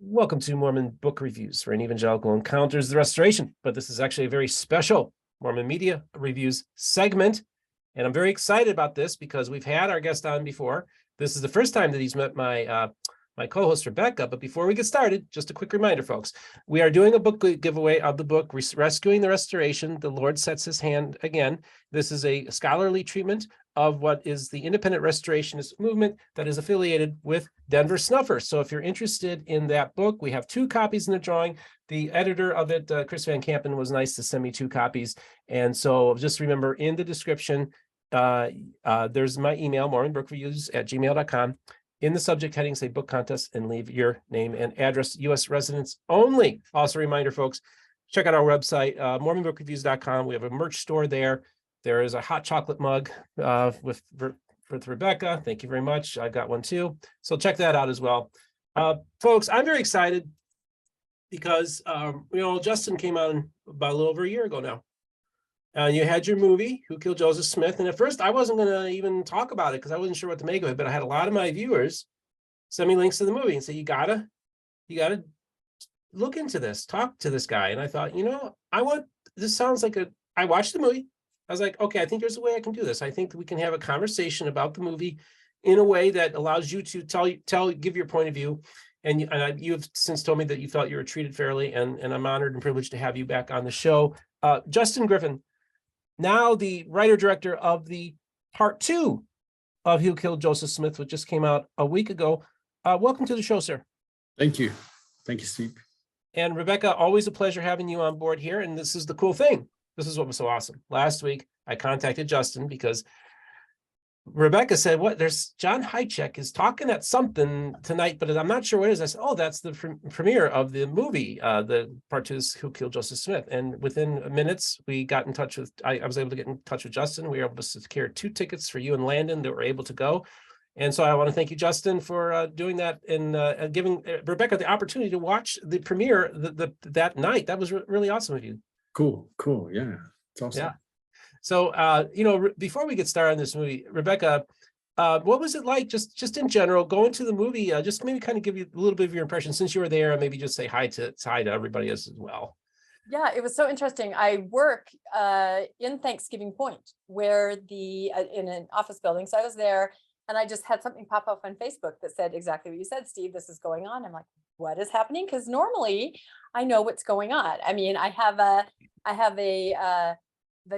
Welcome to Mormon Book Reviews, where an evangelical encounters the restoration. But this is actually a very special Mormon Media Reviews segment. And I'm very excited about this because we've had our guest on before. This is the first time that he's met my co-host, Rebecca. But before we get started, just a quick reminder, folks. We are doing a book giveaway of the book, Rescuing the Restoration. The Lord Sets His Hand Again. This is a scholarly treatment of what is the independent restorationist movement that is affiliated with Denver Snuffers. So if you're interested in that book, we have 2 copies in the drawing. The editor of it, Chris Van Kampen, was nice to send me 2 copies. And so just remember, in the description, there's my email, mormonbookreviews@gmail.com. In the subject heading, say book contest and leave your name and address, U.S. residents only. Also a reminder, folks, check out our website, mormonbookreviews.com. We have a merch store there. There is a hot chocolate mug with Rebecca. Thank you very much. I got one too. So check that out as well. Folks, I'm very excited because, Justin came on about a little over a year ago now. And you had your movie, Who Killed Joseph Smith? And at first I wasn't going to even talk about it because I wasn't sure what to make of it. But I had a lot of my viewers send me links to the movie and say, you gotta look into this, talk to this guy. And I thought, this sounds like I watched the movie. I was like, okay, I think there's a way I can do this. I think we can have a conversation about the movie in a way that allows you to give your point of view. And you have since told me that you felt you were treated fairly, and I'm honored and privileged to have you back on the show. Justin Griffin, now the writer-director of the part 2 of Who Killed Joseph Smith, which just came out a week ago. Welcome to the show, sir. Thank you. Thank you, Steve. And Rebecca, always a pleasure having you on board here. And this is the cool thing. This is what was so awesome. Last week, I contacted Justin because Rebecca said, there's John Hychek is talking at something tonight, but I'm not sure what it is. I said, oh, that's the premiere of the movie, the part 2 is Who Killed Joseph Smith. And within minutes, we got in touch with, I was able to get in touch with Justin. We were able to secure 2 tickets for you and Landon that were able to go. And so I want to thank you, Justin, for doing that and giving Rebecca the opportunity to watch the premiere that night. That was really awesome of you. Cool. Yeah, it's awesome. Yeah. So, before we get started on this movie, Rebecca, what was it like just in general going to the movie? Just maybe kind of give you a little bit of your impression since you were there, and maybe just say hi to everybody else as well. Yeah, it was so interesting. I work in Thanksgiving Point, where in an office building. So I was there, and I just had something pop up on Facebook that said exactly what you said, Steve. This is going on. I'm like, what is happening? Because normally I know what's going on. I mean, I have the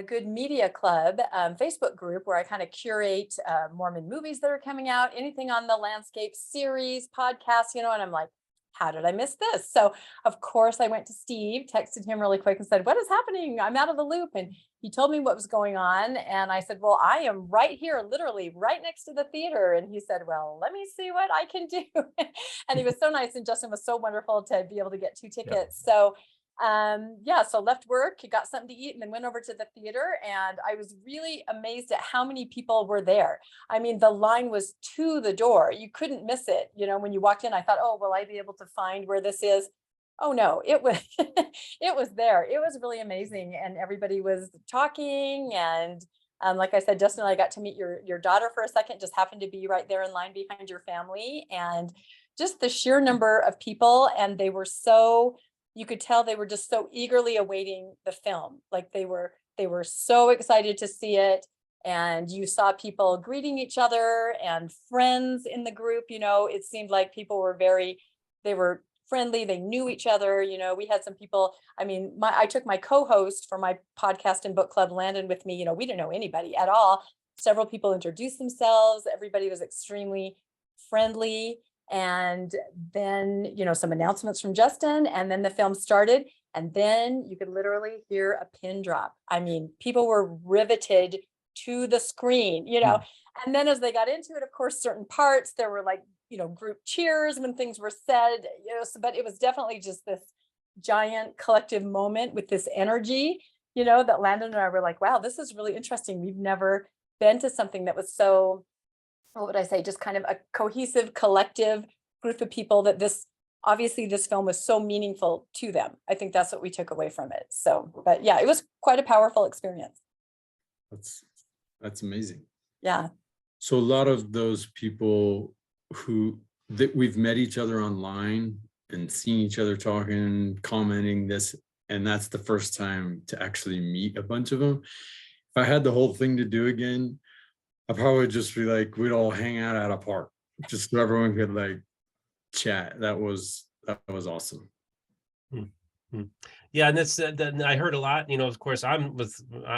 Good Media Club Facebook group where I kind of curate Mormon movies that are coming out, anything on the landscape series, podcasts, and I'm like, how did I miss this? So of course I went to Steve, texted him really quick and said, what is happening? I'm out of the loop. And he told me what was going on. And I said, well, I am right here, literally right next to the theater. And he said, well, let me see what I can do. And he was so nice. And Justin was so wonderful to be able to get 2 tickets. Yeah. So so left work, got something to eat, and then went over to the theater. And I was really amazed at how many people were there. I mean, the line was to the door. You couldn't miss it. When you walked in, I thought, oh, will I be able to find where this is? Oh no, it was, it was there. It was really amazing. And everybody was talking. And like I said, Justin and I got to meet your daughter for a second, just happened to be right there in line behind your family. And just the sheer number of people. And they were you could tell they were just so eagerly awaiting the film. Like they were so excited to see it. And you saw people greeting each other and friends in the group. It seemed like people were they were friendly. They knew each other. We had some people, I took my co-host for my podcast and book club, Landon, with me. We didn't know anybody at all. Several people introduced themselves. Everybody was extremely friendly. And then, some announcements from Justin, and then the film started, and then you could literally hear a pin drop. People were riveted to the screen, and then as they got into it, of course, certain parts, there were group cheers when things were said, but it was definitely just this giant collective moment with this energy, that Landon and I were like, wow, this is really interesting. We've never been to something that was so, what would I say, just kind of a cohesive, collective group of people that this film was so meaningful to them. I think that's what we took away from it. So, but yeah, it was quite a powerful experience. That's amazing. Yeah. So a lot of those people that we've met each other online and seeing each other talking, commenting this, and that's the first time to actually meet a bunch of them. If I had the whole thing to do again, I'd probably just be like, we'd all hang out at a park, just so everyone could like chat. That was awesome. Hmm. Yeah, and that's I heard a lot. You know, of course, I'm with.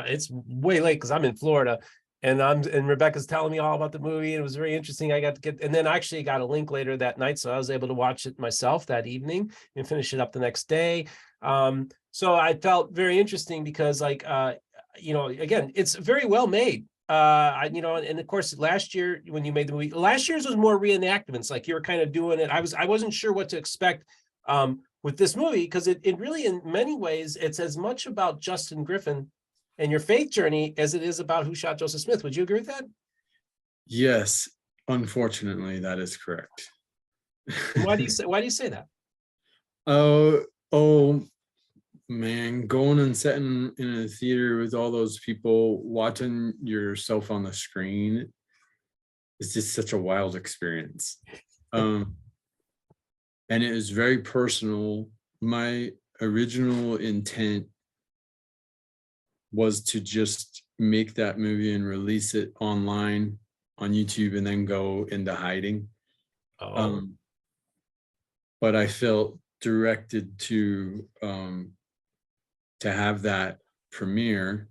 It's way late because I'm in Florida, and Rebecca's telling me all about the movie. And it was very interesting. I got to get, and then I actually got a link later that night, so I was able to watch it myself that evening and finish it up the next day. So I felt very interesting because, like, you know, again, it's very well made. You know, and of course, last year when you made the movie, last year's was more reenactments. Like you were kind of doing it. I wasn't sure what to expect. With this movie, because it really, in many ways, it's as much about Justin Griffin and your faith journey as it is about who shot Joseph Smith. Would you agree with that? Yes, unfortunately, that is correct. Why do you say that? Oh man, going and sitting in a theater with all those people watching yourself on the screen is just such a wild experience. And it is very personal. My original intent was to just make that movie and release it online on YouTube and then go into hiding. But I felt directed to have that premiere,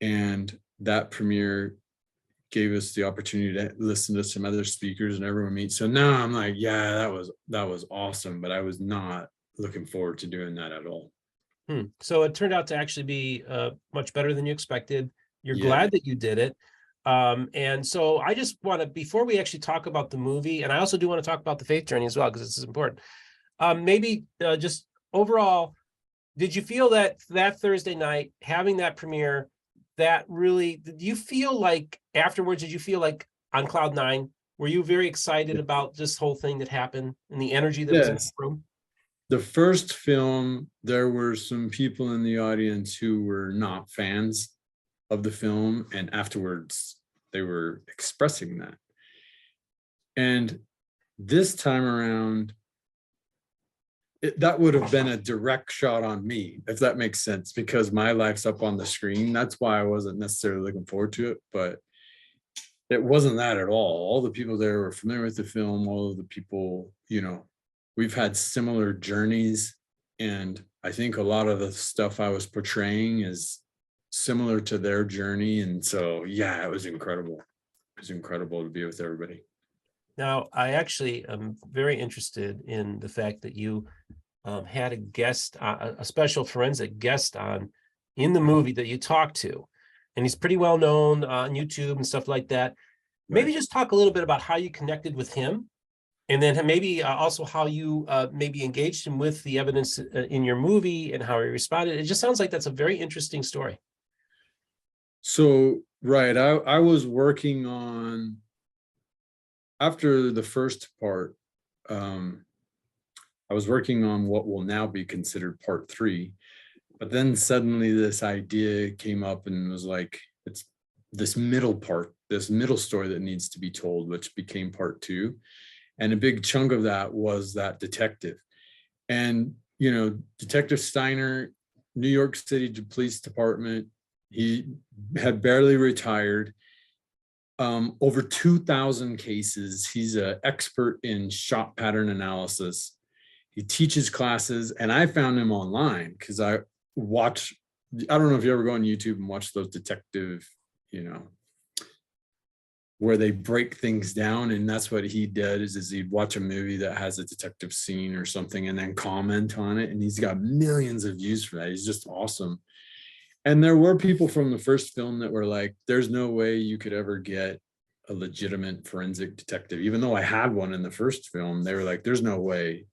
and that premiere gave us the opportunity to listen to some other speakers and everyone meet. So now I'm like, yeah, that was awesome, but I was not looking forward to doing that at all. So it turned out to actually be much better than you expected. You're Yeah. glad that you did it. And so I just want to, before we actually talk about the movie, and I also do want to talk about the faith journey as well, because this is important. Maybe just overall, did you feel that Thursday night, having that premiere, that really, did you feel like afterwards, did you feel like on cloud nine? Were you very excited about this whole thing that happened and the energy that was in the Yes. room? The first film, there were some people in the audience who were not fans of the film, and afterwards they were expressing that. And this time around, that would have been a direct shot on me, if that makes sense, because my life's up on the screen. That's why I wasn't necessarily looking forward to it, but it wasn't that at all. All the people there were familiar with the film. All of the people, you know, we've had similar journeys, and I think a lot of the stuff I was portraying is similar to their journey. And so, yeah, it was incredible. It was incredible to be with everybody. Now, I actually am very interested in the fact that you had a guest, a special forensic guest on in the movie that you talked to, and he's pretty well known on YouTube and stuff like that. Maybe just talk a little bit about how you connected with him, and then maybe also how you maybe engaged him with the evidence in your movie and how he responded. It just sounds like that's a very interesting story. So, right, I was working on, after the first part, I was working on what will now be considered part 3, but then suddenly this idea came up and was like, it's this middle part, this middle story that needs to be told, which became part 2. And a big chunk of that was that detective. And, you know, Detective Steiner, New York City Police Department, he had barely retired. Over 2,000 cases. He's an expert in shot pattern analysis. He teaches classes, and I found him online because I don't know if you ever go on YouTube and watch those detective, you know, where they break things down. And that's what he did is he'd watch a movie that has a detective scene or something and then comment on it. And he's got millions of views for that. He's just awesome. And there were people from the first film that were like, there's no way you could ever get a legitimate forensic detective. Even though I had one in the first film, they were like, there's no way.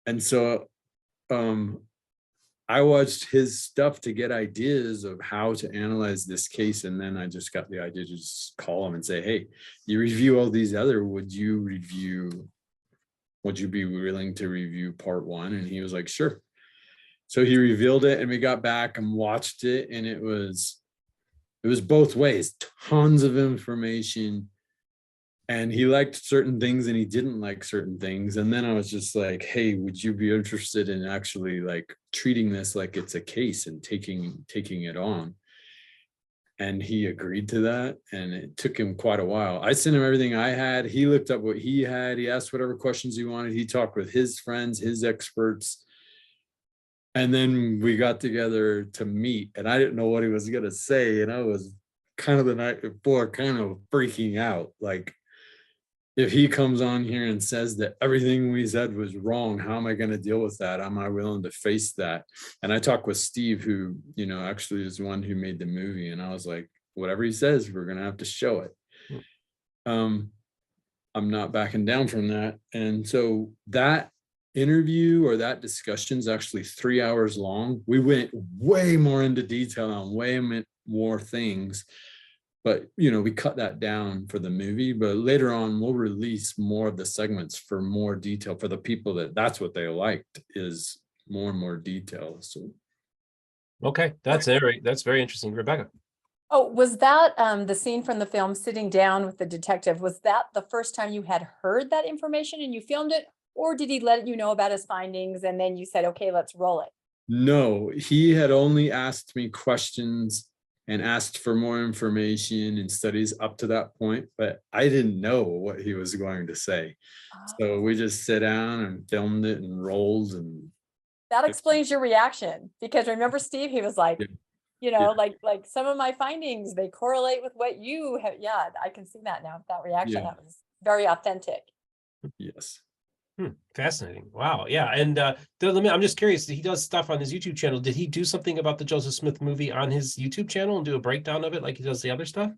And so I watched his stuff to get ideas of how to analyze this case. And then I just got the idea to just call him and say, hey, you review all these other, would you be willing to review part 1? And he was like, sure. So he revealed it, and we got back and watched it, and it was both ways, tons of information, And he liked certain things and he didn't like certain things. And then I was just like, hey, would you be interested in actually like treating this like it's a case and taking it on? And he agreed to that. And it took him quite a while. I sent him everything I had. He looked up what he had. He asked whatever questions he wanted. He talked with his friends, his experts. And then we got together to meet. And I didn't know what he was going to say. And I was kind of the night before kind of freaking out. Like, if he comes on here and says that everything we said was wrong, how am I going to deal with that? Am I willing to face that? And I talked with Steve, who, you know, actually is the one who made the movie. And I was like, whatever he says, we're going to have to show it. I'm not backing down from that. And so that interview or that discussion is actually 3 hours long. We went way more into detail on way more things. But, you know, we cut that down for the movie, but later on we'll release more of the segments for more detail for the people that's what they liked, is more and more detail. So. Okay. That's very interesting. Rebecca. Oh, was that the scene from the film sitting down with the detective? Was that the first time you had heard that information and you filmed it? Or did he let you know about his findings and then you said, okay, let's roll it? No, he had only asked me questions and asked for more information and studies up to that point, but I didn't know what he was going to say. So we just sat down and filmed it and rolled. And that explains your reaction, because remember, Steve, he was like, you know, like some of my findings, they correlate with what you have. Yeah, I can see that now. That reaction, that was very authentic. Yes. Fascinating. Wow. Yeah. And I'm just curious, he does stuff on his YouTube channel. Did he do something about the Joseph Smith movie on his YouTube channel and do a breakdown of it like he does the other stuff?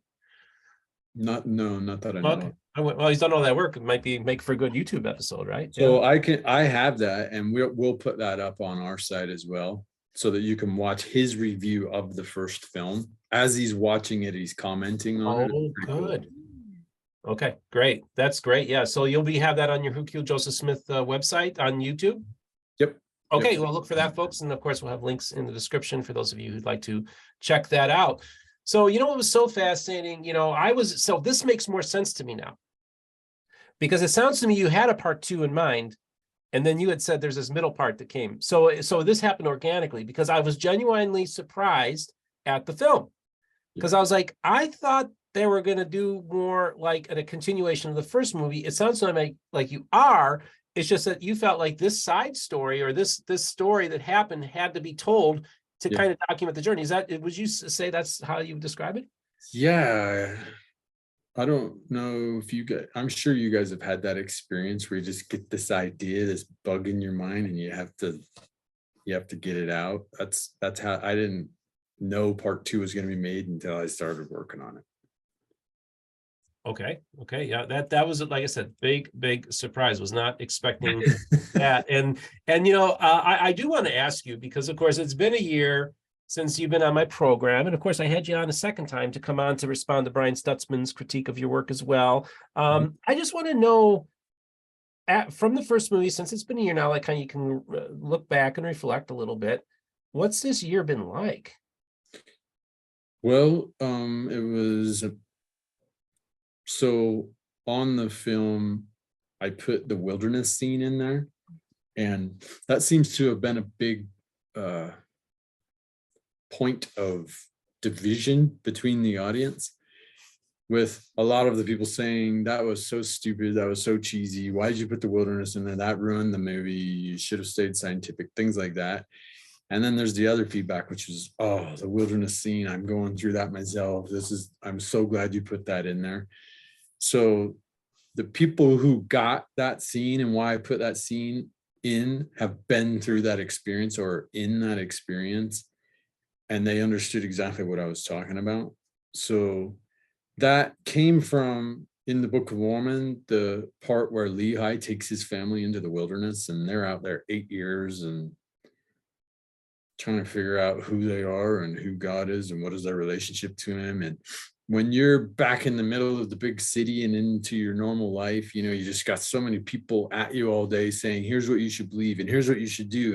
Not that I know. Okay. Well, he's done all that work. It might make for a good YouTube episode, right? So I have that, and we'll put that up on our site as well, so that you can watch his review of the first film. As he's watching it, he's commenting on it. Oh, good. Cool. Okay, great. That's great. Yeah. So you'll have that on your Who Killed Joseph Smith website on YouTube? Yep. Okay. Well, look for that, folks. And of course, we'll have links in the description for those of you who'd like to check that out. So, you know, what was so fascinating, you know, so this makes more sense to me now, because it sounds to me you had a part 2 in mind, and then you had said there's this middle part that came. So this happened organically, because I was genuinely surprised at the film, because I was like, I thought they were going to do more like a continuation of the first movie. It sounds to me like you are. It's just that you felt like this side story, or this story that happened, had to be told to kind of document the journey. Would you say that's how you describe it? Yeah. I don't know if I'm sure you guys have had that experience where you just get this idea, this bug in your mind, and you have to get it out. That's how I didn't know part 2 was going to be made until I started working on it. Okay. Yeah, that was, like I said, big surprise. Was not expecting that. And you know, I do want to ask you, because of course it's been a year since you've been on my program, and of course I had you on a second time to come on to respond to Brian Stutzman's critique of your work as well. I just want to know, from the first movie, since it's been a year now, like you can look back and reflect a little bit. What's this year been like? Well, it was. So on the film, I put the wilderness scene in there, and that seems to have been a big point of division between the audience, with a lot of the people saying that was so stupid, that was so cheesy, why did you put the wilderness in there, that ruined the movie, you should have stayed scientific, things like that. And then there's the other feedback, which is, oh, the wilderness scene, I'm going through that myself, I'm so glad you put that in there. So the people who got that scene and why I put that scene in have been through that experience or in that experience, and they understood exactly what I was talking about. So that came from, in the Book of Mormon, the part where Lehi takes his family into the wilderness, and they're out there 8 years and trying to figure out who they are and who God is and what is their relationship to him. And when you're back in the middle of the big city and into your normal life, you know, you just got so many people at you all day saying, here's what you should believe and here's what you should do.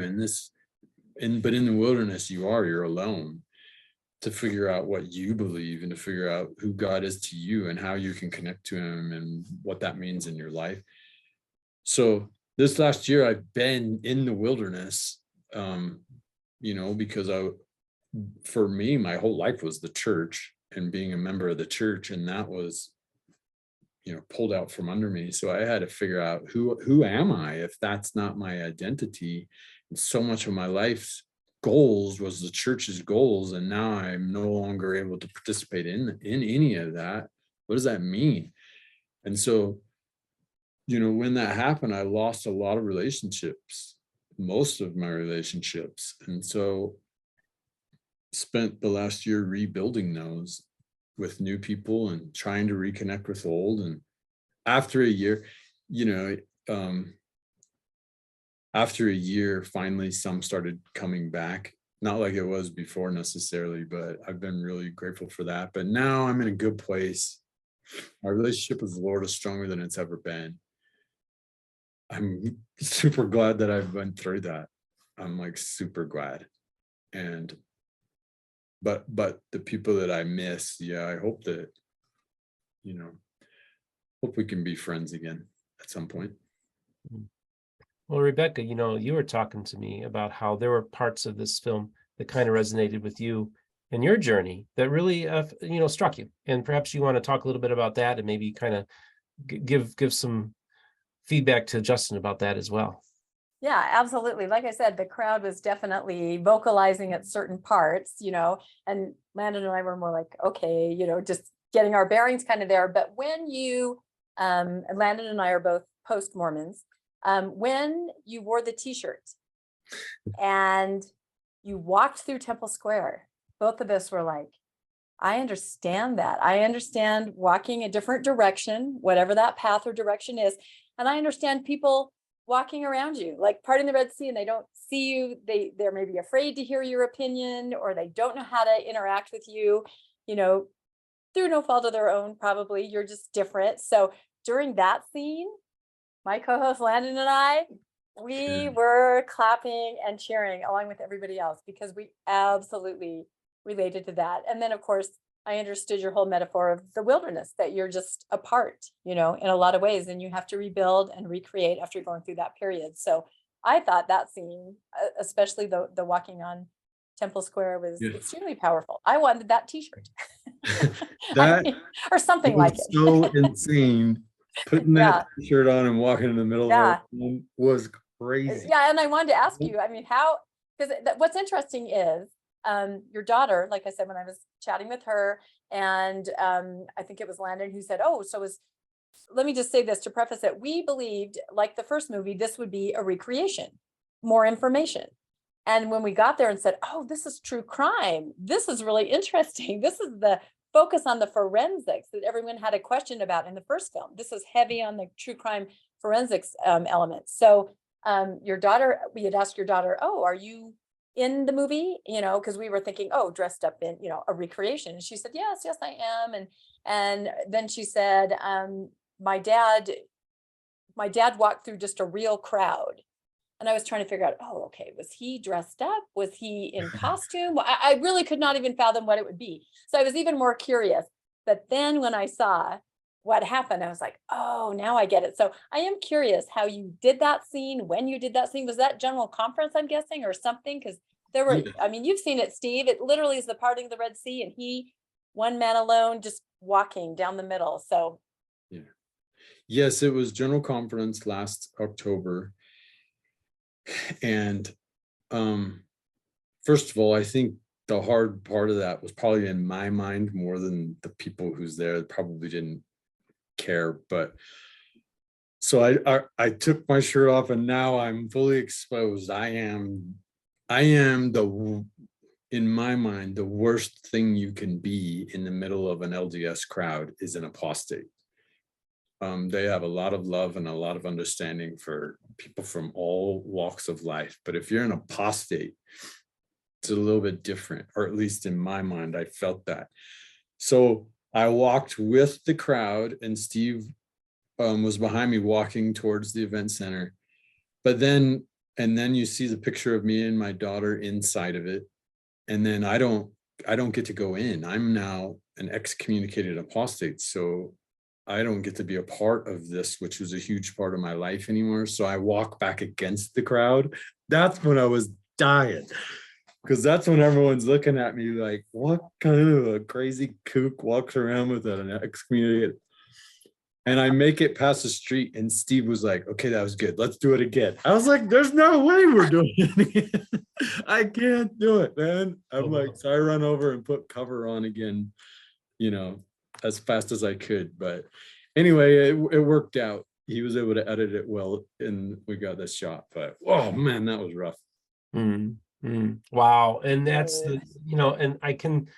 But in the wilderness, you're alone. to figure out what you believe and to figure out who God is to you and how you can connect to him and what that means in your life. So this last year I've been in the wilderness, because for me, my whole life was the church and being a member of the church. And that was, pulled out from under me. So I had to figure out who am I if that's not my identity. And so much of my life's goals was the church's goals. And now I'm no longer able to participate in any of that. What does that mean? And so, when that happened, I lost a lot of relationships, most of my relationships. And so spent the last year rebuilding those with new people and trying to reconnect with old. And after a year, finally some started coming back. Not like it was before necessarily, but I've been really grateful for that. But now I'm in a good place. My relationship with the Lord is stronger than it's ever been. I'm super glad that I've went through that. I'm like super glad. And but the people that I miss, I hope that, hope we can be friends again at some point. Well, Rebecca, you were talking to me about how there were parts of this film that kind of resonated with you and your journey that really, struck you. And perhaps you want to talk a little bit about that and maybe kind of give some feedback to Justin about that as well. Yeah, absolutely. Like I said, the crowd was definitely vocalizing at certain parts, and Landon and I were more like, okay, just getting our bearings kind of there. But when you, and Landon and I are both post-Mormons, when you wore the t-shirt and you walked through Temple Square, both of us were like, I understand that. I understand walking a different direction, whatever that path or direction is. And I understand people walking around you, like parting the Red Sea, and they don't see you. They're maybe afraid to hear your opinion, or they don't know how to interact with you, through no fault of their own, probably. You're just different. So during that scene, my co-host Landon and I, we were clapping and cheering along with everybody else because we absolutely related to that. And then, of course, I understood your whole metaphor of the wilderness, that you're just apart, in a lot of ways, and you have to rebuild and recreate after going through that period. So I thought that scene, especially the walking on Temple Square, was extremely powerful. I wanted that t-shirt. Or something like it. So insane. Putting that t-shirt on and walking in the middle of it was crazy. Yeah, and I wanted to ask you, how, because what's interesting is your daughter, like I said, when I was chatting with her, and I think it was Landon who said, let me just say this to preface it. We believed, like the first movie, this would be a recreation, more information. And when we got there and said, this is true crime, this is really interesting. This is the focus on the forensics that everyone had a question about in the first film. This is heavy on the true crime forensics elements. So your daughter, we had asked your daughter, are you in the movie, because we were thinking, dressed up in, a recreation. And she said, yes, I am. And then she said, my dad walked through just a real crowd. And I was trying to figure out, was he dressed up? Was he in costume? I really could not even fathom what it would be. So I was even more curious. But then when I saw what happened, I was like, now I get it. So I am curious how you did that scene, when you did that scene. Was that general conference, I'm guessing, or something? Because there were, you've seen it, Steve. It literally is the parting of the Red Sea, and he, one man alone, just walking down the middle. So yes, it was general conference last October. And first of all, I think the hard part of that was probably in my mind more than the people who's there probably didn't care. But so I took my shirt off, and now I'm fully exposed. I am in my mind, the worst thing you can be in the middle of an LDS crowd is an apostate. They have a lot of love and a lot of understanding for people from all walks of life. But if you're an apostate, it's a little bit different, or at least in my mind, I felt that. So I walked with the crowd, and Steve was behind me walking towards the event center. But then you see the picture of me and my daughter inside of it. And then I don't I don't get to go in. I'm now an excommunicated apostate. So I don't get to be a part of this, which was a huge part of my life anymore. So I walk back against the crowd. That's when I was dying. Because that's when everyone's looking at me like, what kind of a crazy kook walks around with an excommunicated? And I make it past the street, and Steve was like, okay, that was good. Let's do it again. I was like, there's no way we're doing it again. I can't do it, man. I'm like, so I run over and put cover on again, as fast as I could. But anyway, it worked out. He was able to edit it well, and we got this shot. But oh man, that was rough. Wow. And that's and I can,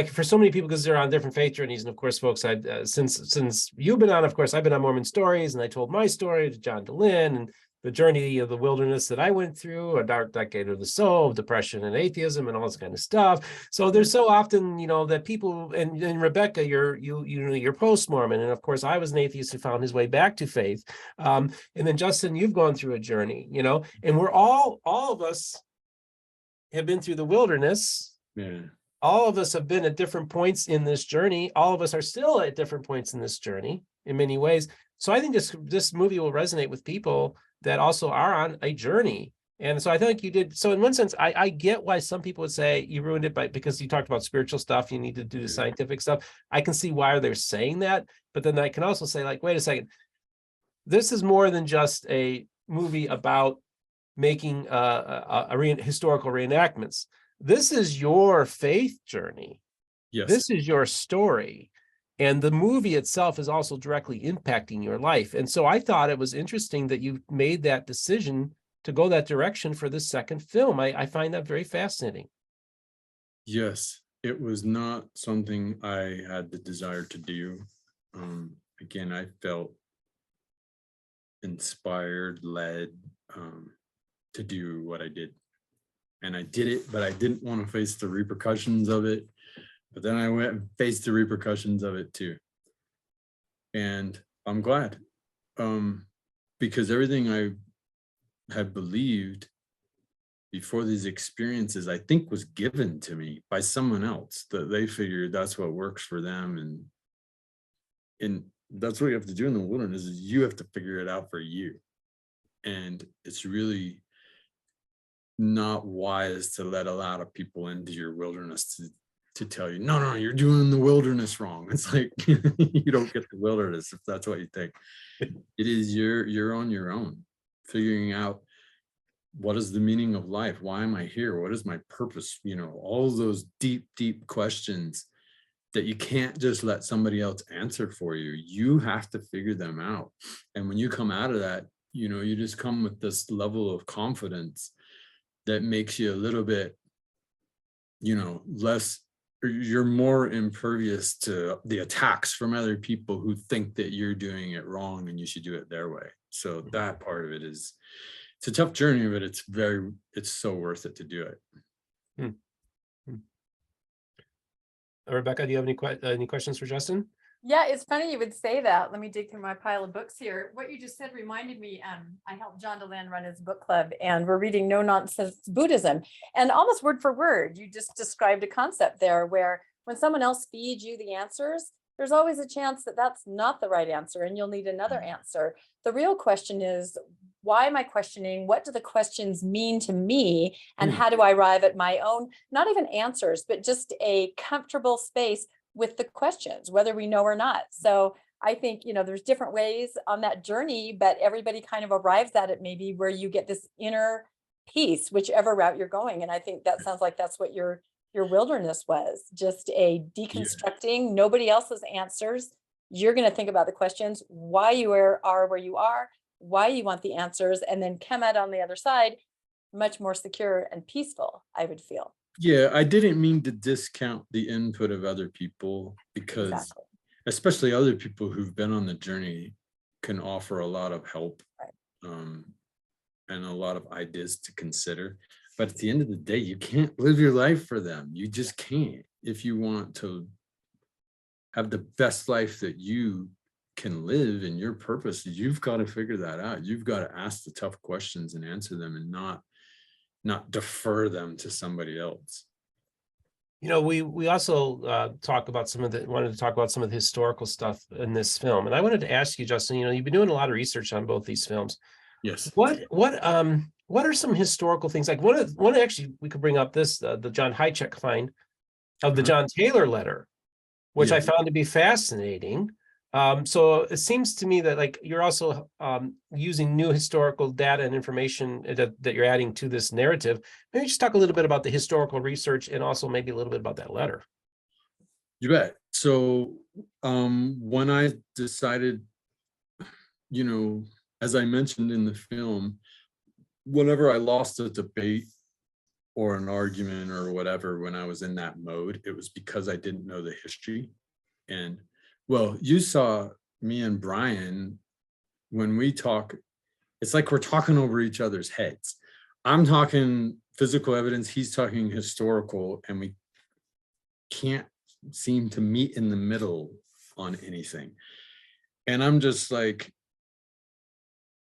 for so many people, because they're on different faith journeys. And of course, folks, since you've been on, of course, I've been on Mormon Stories, and I told my story to John DeLynn and the journey of the wilderness that I went through, a dark decade of the soul, of depression and atheism and all this kind of stuff. So there's so often, that people, and Rebecca, you're post-Mormon. And of course, I was an atheist who found his way back to faith. And then Justin, you've gone through a journey, and we're all of us have been through the wilderness. Yeah. All of us have been at different points in this journey. All of us are still at different points in this journey in many ways. So I think this movie will resonate with people that also are on a journey. And so I think you did. So in one sense, I get why some people would say you ruined it because you talked about spiritual stuff. You need to do the scientific stuff. I can see why they're saying that. But then I can also say, like, wait a second. This is more than just a movie about making historical reenactments. This is your faith journey. Yes. This is your story. And the movie itself is also directly impacting your life. And so I thought it was interesting that you made that decision to go that direction for this second film. I find that very fascinating. Yes, it was not something I had the desire to do. Again, I felt inspired, led to do what I did. And I did it, but I didn't want to face the repercussions of it. But then I went and faced the repercussions of it too. And I'm glad, because everything I had believed before these experiences, I think, was given to me by someone else, that they figured that's what works for them. And that's what you have to do in the wilderness, is you have to figure it out for you. And it's really not wise to let a lot of people into your wilderness to tell you, no, you're doing the wilderness wrong. It's like, you don't get the wilderness if that's what you think. It is you're on your own, figuring out what is the meaning of life? Why am I here? What is my purpose? All those deep questions that you can't just let somebody else answer for you. You have to figure them out. And when you come out of that, you just come with this level of confidence that makes you a little bit, less, you're more impervious to the attacks from other people who think that you're doing it wrong and you should do it their way. So that part of it it's a tough journey, but it's so worth it to do it. Rebecca, do you have any questions for Justin? Yeah, it's funny you would say that. Let me dig through my pile of books here. What you just said reminded me, I helped John DeLynn run his book club, and we're reading No Nonsense Buddhism. And almost word for word, you just described a concept there where when someone else feeds you the answers, there's always a chance that that's not the right answer and you'll need another answer. The real question is, why am I questioning? What do the questions mean to me? And how do I arrive at my own, not even answers, but just a comfortable space with the questions, whether we know or not. So I think, there's different ways on that journey, but everybody kind of arrives at it maybe where you get this inner peace, whichever route you're going. And I think that sounds like that's what your wilderness was, just a deconstructing, nobody else's answers. You're going to think about the questions, why you are where you are, why you want the answers, and then come out on the other side much more secure and peaceful, I would feel. Yeah, I didn't mean to discount the input of other people, because especially other people who've been on the journey can offer a lot of help, and a lot of ideas to consider. But at the end of the day, you can't live your life for them. You just can't. If you want to have the best life that you can live in your purpose, you've got to figure that out. You've got to ask the tough questions and answer them, and not defer them to somebody else. We also wanted to talk about some of the historical stuff in this film. And I wanted to ask you, Justin, you've been doing a lot of research on both these films. Yes. What are some historical things? Like actually, we could bring up this, the John Hychek find of the John Taylor letter, which I found to be fascinating. So it seems to me that like you're also using new historical data and information that you're adding to this narrative. Maybe just talk a little bit about the historical research and also maybe a little bit about that letter. You bet. So when I decided, as I mentioned in the film, whenever I lost a debate or an argument or whatever, when I was in that mode, it was because I didn't know the history. And well, you saw me and Brian, when we talk, it's like we're talking over each other's heads. I'm talking physical evidence, he's talking historical, and we can't seem to meet in the middle on anything. And I'm just like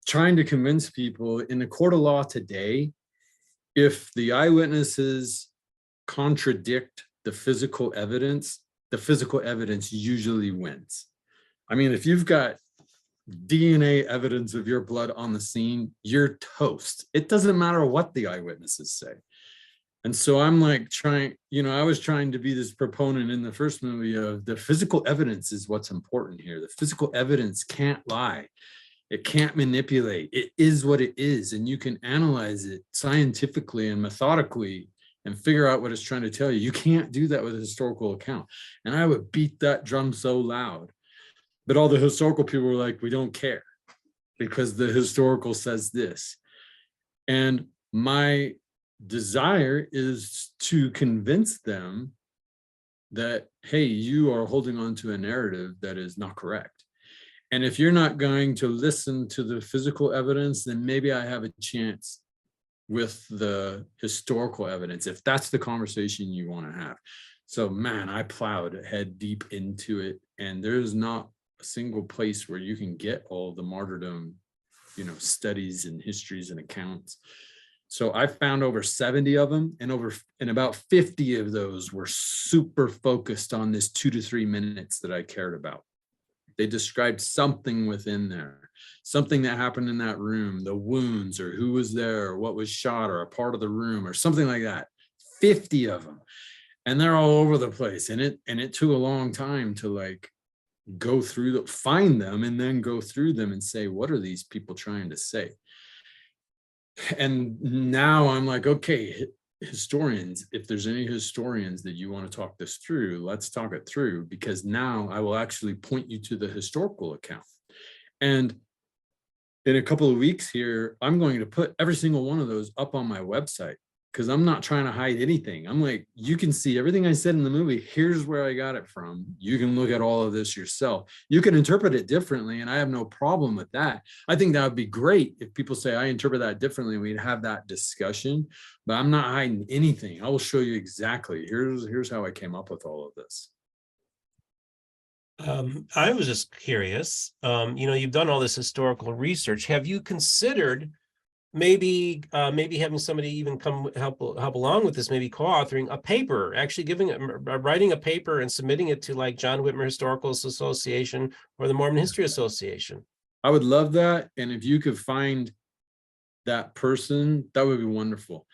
trying to convince people in the court of law today, if the eyewitnesses contradict the physical evidence usually wins. I mean, if you've got DNA evidence of your blood on the scene, you're toast. It doesn't matter what the eyewitnesses say. And so I'm like I was trying to be this proponent in the first movie of the physical evidence is what's important here. The physical evidence can't lie. It can't manipulate. It is what it is. And you can analyze it scientifically and methodically and figure out what it's trying to tell you. You can't do that with a historical account. And I would beat that drum so loud. But all the historical people were like, we don't care because the historical says this. And my desire is to convince them that, hey, you are holding on to a narrative that is not correct. And if you're not going to listen to the physical evidence, then maybe I have a chance with the historical evidence, if that's the conversation you want to have. So, man, I plowed head deep into it. And there's not a single place where you can get all the martyrdom, studies and histories and accounts. So I found over 70 of them, and about 50 of those were super focused on this 2 to 3 minutes that I cared about. They described something within there, something that happened in that room, the wounds or who was there or what was shot or a part of the room or something like that. 50 of them. And they're all over the place. And it took a long time to go through find them and then go through them and say, what are these people trying to say? And now I'm like, okay, historians, if there's any historians that you want to talk this through, let's talk it through, because now I will actually point you to the historical account. And in a couple of weeks here, I'm going to put every single one of those up on my website, because I'm not trying to hide anything. I'm like, you can see everything I said in the movie. Here's where I got it from. You can look at all of this yourself. You can interpret it differently, and I have no problem with that. I think that would be great if people say, I interpret that differently, we'd have that discussion, but I'm not hiding anything. I will show you exactly. Here's how I came up with all of this. I was just curious, you've done all this historical research. Have you considered maybe having somebody even come help along with this, maybe co-authoring a paper, actually writing a paper and submitting it to like John Whitmer Historical Association or the Mormon History Association? I would love that. And if you could find that person, that would be wonderful.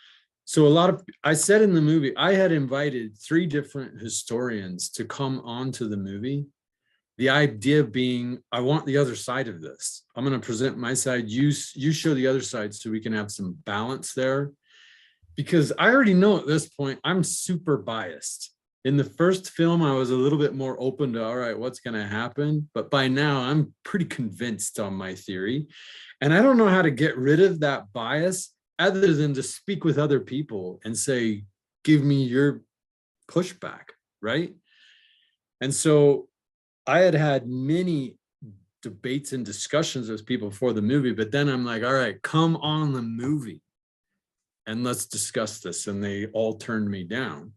So I said in the movie, I had invited 3 different historians to come onto the movie. The idea being, I want the other side of this. I'm going to present my side. You show the other side so we can have some balance there. Because I already know at this point, I'm super biased. In the first film, I was a little bit more open to, all right, what's going to happen? But by now, I'm pretty convinced on my theory. And I don't know how to get rid of that bias other than to speak with other people and say, give me your pushback, right? And so I had many debates and discussions with people before the movie, but then I'm like, all right, come on the movie and let's discuss this. And they all turned me down.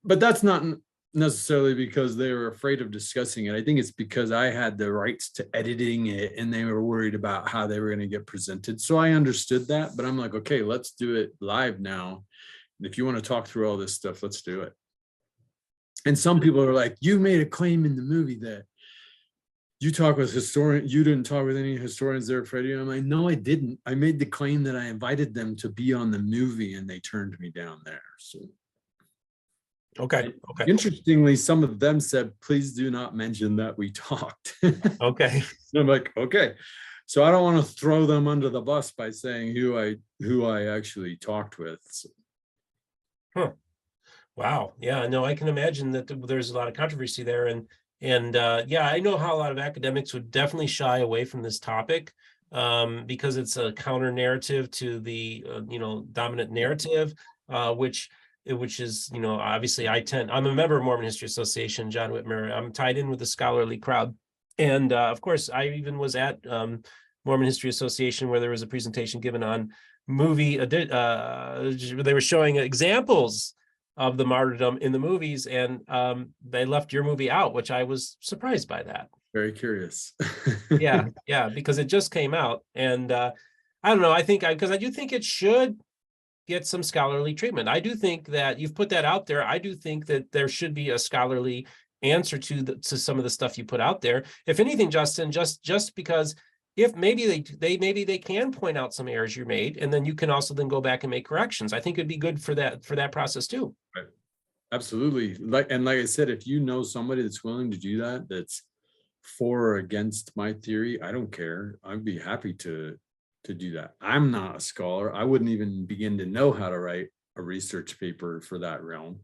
But that's not necessarily because they were afraid of discussing it. I think it's because I had the rights to editing it and they were worried about how they were going to get presented. So I understood that, but I'm like, okay, let's do it live now. if you want to talk through all this stuff, let's do it. And some people are like, you made a claim in the movie that you talk with you didn't talk with any historians there, Freddie. I'm like, no, I didn't. I made the claim that I invited them to be on the movie and they turned me down there. So Okay. Interestingly, some of them said, please do not mention that we talked. Okay. I'm like, okay. So I don't want to throw them under the bus by saying who I actually talked with. So. Huh. Wow. Yeah, no, I can imagine that there's a lot of controversy there. And yeah, I know how a lot of academics would definitely shy away from this topic because it's a counter narrative to the, dominant narrative, which is, obviously I'm a member of Mormon History Association, John Whitmer. I'm tied in with the scholarly crowd. And of course, I even was at Mormon History Association where there was a presentation given on movie, they were showing examples of the martyrdom in the movies, and they left your movie out, which I was surprised by that. Very curious. Yeah, because it just came out, and I don't know. I think because I do think it should get some scholarly treatment. I do think that you've put that out there. I do think that there should be a scholarly answer to some of the stuff you put out there. If anything, Justin, just because if maybe they can point out some errors you made, and then you can also then go back and make corrections. I think it'd be good for that process too. Right. Absolutely. Like I said, if you know somebody that's willing to do that, that's for or against my theory, I don't care. I'd be happy to do that. I'm not a scholar. I wouldn't even begin to know how to write a research paper for that realm,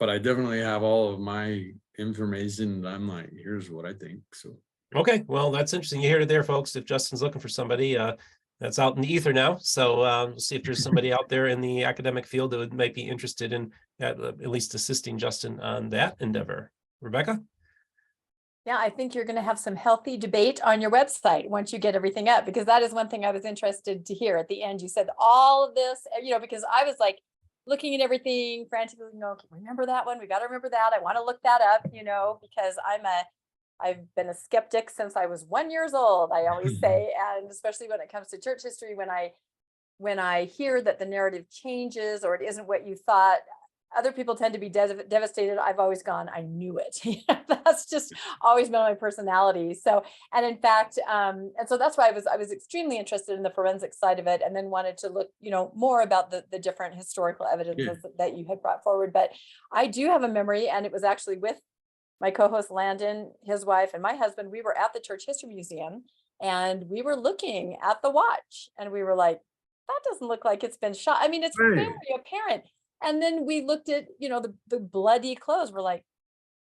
but I definitely have all of my information. I'm like, here's what I think. So. Okay, well, that's interesting. You heard it there, folks. If Justin's looking for somebody, that's out in the ether now. So we'll see if there's somebody out there in the academic field that might be interested in at least assisting Justin on that endeavor. Rebecca? Yeah, I think you're going to have some healthy debate on your website once you get everything up, because that is one thing I was interested to hear at the end. You said all of this, because I was like looking at everything frantically, remember that one? We got to remember that. I want to look that up, because I've been a skeptic since I was 1 year old, I always say, and especially when it comes to church history, when I hear that the narrative changes or it isn't what you thought, other people tend to be devastated. I've always gone, I knew it. That's just always been my personality. So, and in fact, and so that's why I was extremely interested in the forensic side of it, and then wanted to look, more about the different historical evidences that you had brought forward. But I do have a memory, and it was actually with my co-host Landon, his wife, and my husband. We were at the Church History Museum, and we were looking at the watch, and we were like, that doesn't look like it's been shot. I mean, it's very apparent. And then we looked at, the bloody clothes. We're like,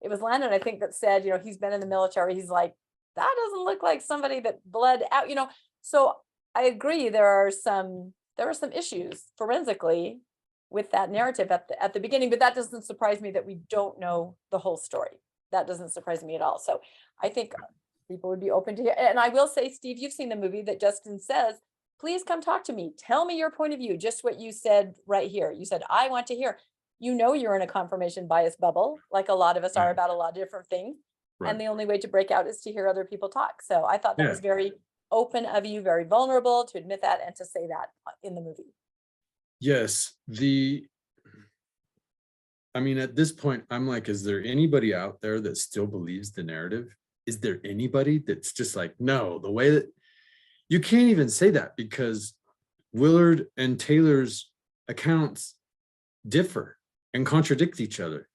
it was Landon, I think, that said, he's been in the military. He's like, that doesn't look like somebody that bled out, So I agree. There are some issues forensically with that narrative at the beginning, but that doesn't surprise me that we don't know the whole story. That doesn't surprise me at all. So I think people would be open to it. And I will say, Steve, you've seen the movie that Justin says, please come talk to me. Tell me your point of view. Just what you said right here. You said, I want to hear. You're in a confirmation bias bubble, like a lot of us are about a lot of different things. Right. And the only way to break out is to hear other people talk. So I thought that was very open of you, very vulnerable to admit that and to say that in the movie. Yes. At this point, I'm like, is there anybody out there that still believes the narrative? Is there anybody that's just like, no, the way that you can't even say that, because Willard and Taylor's accounts differ and contradict each other.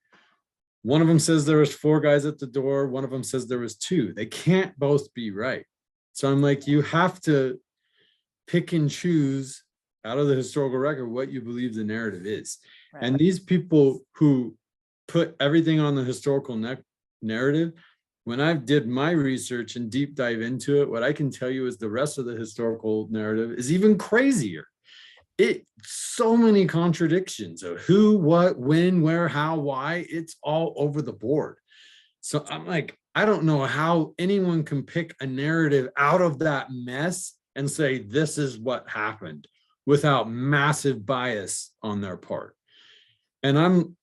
One of them says there was 4 guys at the door. One of them says there was 2. They can't both be right. So I'm like, you have to pick and choose out of the historical record what you believe the narrative is. Right. And these people who put everything on the historical narrative, when I did my research and deep dive into it, what I can tell you is the rest of the historical narrative is even crazier. So many contradictions of who, what, when, where, how, why. It's all over the board. So I'm like, I don't know how anyone can pick a narrative out of that mess and say this is what happened without massive bias on their part. And I'm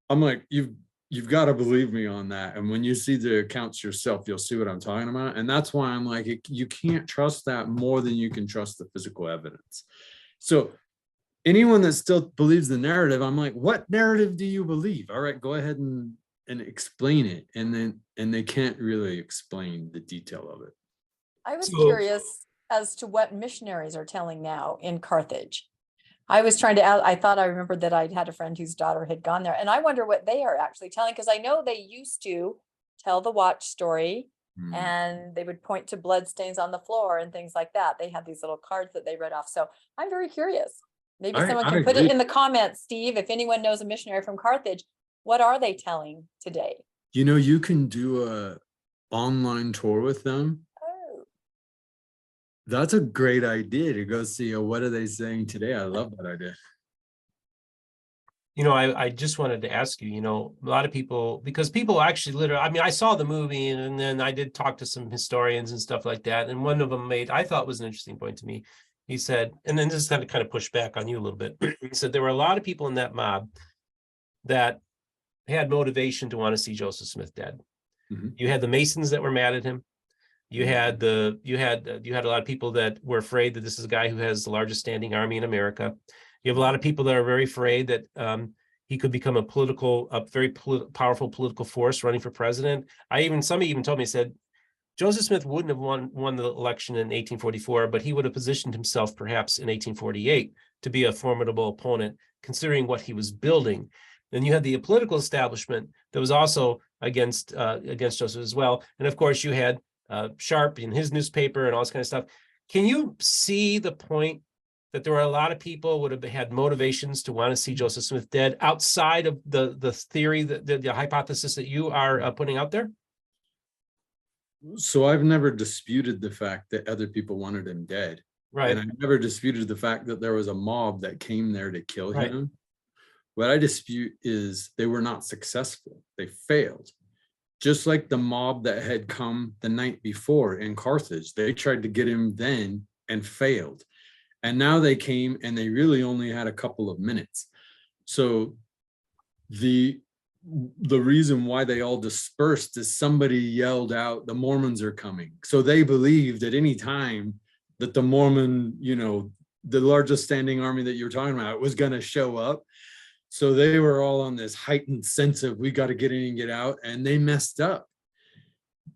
like, you've got to believe me on that. And when you see the accounts yourself, you'll see what I'm talking about. And that's why I'm like, you can't trust that more than you can trust the physical evidence. So anyone that still believes the narrative, I'm like, what narrative do you believe? All right, go ahead and explain it. And they can't really explain the detail of it. I was So- curious as to what missionaries are telling now in Carthage. I was trying to, I thought I remembered that I'd had a friend whose daughter had gone there, and I wonder what they are actually telling, because I know they used to tell the watch story and they would point to bloodstains on the floor and things like that. They had these little cards that they read off. So I'm very curious. Maybe someone can put it agree. in the comments, Steve, if anyone knows a missionary from Carthage, what are they telling today? You know, you can do a online tour with them. Oh, That's a great idea to go see. What are they saying today? I love that idea. You know, I just wanted to ask you, you know, a lot of people, because people actually literally, I mean, I saw the movie and then I did talk to some historians and stuff like that. And one of them I thought was an interesting point to me. He said, and then this kind of push back on you a little bit. He said there were a lot of people in that mob that had motivation to want to see Joseph Smith dead. You had the Masons that were mad at him. You had you had a lot of people that were afraid that this is a guy who has the largest standing army in America. You have a lot of people that are very afraid that he could become a very powerful political force running for president. Somebody even told me, said, Joseph Smith wouldn't have won the election in 1844, but he would have positioned himself perhaps in 1848 to be a formidable opponent, considering what he was building. Then you had the political establishment that was also against Joseph as well. And of course, you had Sharp in his newspaper and all this kind of stuff. Can you see the point that there were a lot of people would have had motivations to want to see Joseph Smith dead outside of the theory, the hypothesis that you are putting out there? So I've never disputed the fact that other people wanted him dead. Right. And I've never disputed the fact that there was a mob that came there to kill Right. him. What I dispute is they were not successful. They failed. Just like the mob that had come the night before in Carthage, they tried to get him then and failed. And now they came and they really only had a couple of minutes. So the reason why they all dispersed is somebody yelled out, the Mormons are coming. So they believed at any time that the Mormon, you know, the largest standing army that you're talking about was going to show up. So they were all on this heightened sense of we got to get in and get out, and they messed up.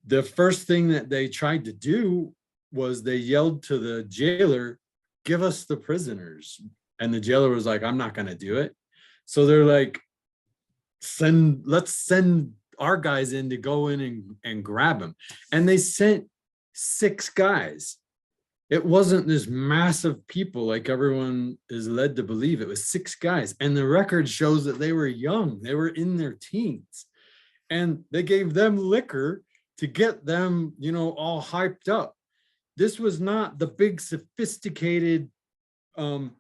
The first thing that they tried to do was they yelled to the jailer, give us the prisoners. And the jailer was like, I'm not going to do it. So they're like, let's send our guys in to go in and grab him. And they sent 6 guys. It wasn't this massive people like everyone is led to believe. It was 6 guys. And the record shows that they were young. They were in their teens. And they gave them liquor to get them, you know, all hyped up. This was not the big sophisticated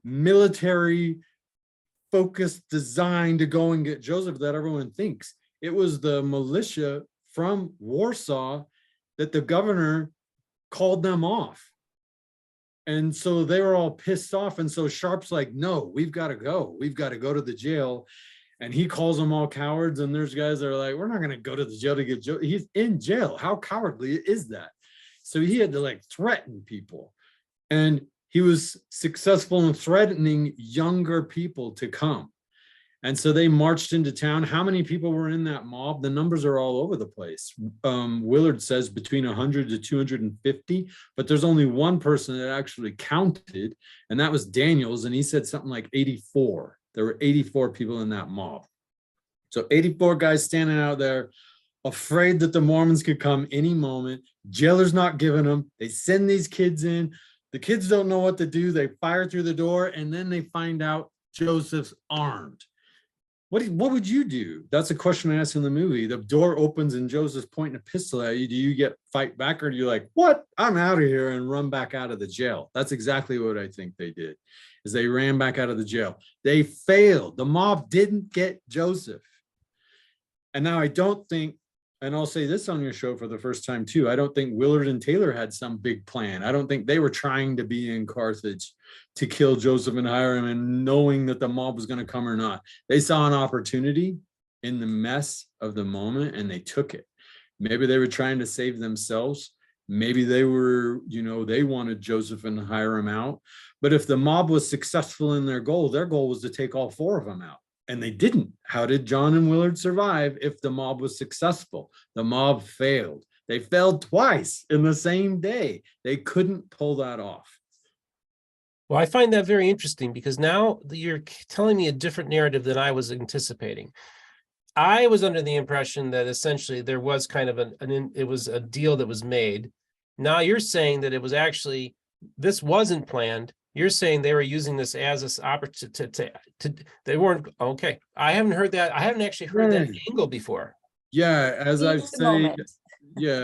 military focused design to go and get Joseph that everyone thinks. It was the militia from Warsaw that the governor called them off. And so they were all pissed off. And so Sharp's like, no, we've got to go. We've got to go to the jail. And he calls them all cowards. And there's guys that are like, we're not going to go to the jail to get Joe. He's in jail. How cowardly is that? So he had to like threaten people. And he was successful in threatening younger people to come. And so they marched into town. How many people were in that mob? The numbers are all over the place. Willard says between 100 to 250, but there's only one person that actually counted, and that was Daniels, and he said something like 84. There were 84 people in that mob. So 84 guys standing out there, afraid that the Mormons could come any moment. Jailer's not giving them. They send these kids in. The kids don't know what to do. They fire through the door, and then they find out Joseph's armed. What would you do? That's a question I asked in the movie. The door opens and Joseph's pointing a pistol at you. Do you fight back, or do you like, what? I'm out of here, and run back out of the jail? That's exactly what I think they did, is they ran back out of the jail. They failed. The mob didn't get Joseph. And now I don't think, and I'll say this on your show for the first time too, I don't think Willard and Taylor had some big plan. I don't think they were trying to be in Carthage to kill Joseph and Hiram and knowing that the mob was going to come or not. They saw an opportunity in the mess of the moment and they took it. Maybe they were trying to save themselves. Maybe they were, they wanted Joseph and Hiram out. But if the mob was successful in their goal was to take all 4 of them out. And they didn't. How did John and Willard survive if the mob was successful? The mob failed. They failed twice in the same day. They couldn't pull that off. Well, I find that very interesting because now you're telling me a different narrative than I was anticipating. I was under the impression that essentially there was kind of it was a deal that was made. Now you're saying that it was actually, this wasn't planned. You're saying they were using this as this opportunity they weren't, okay. I haven't heard that. I haven't actually heard that angle before. Yeah, as I've Seize the studied, moment.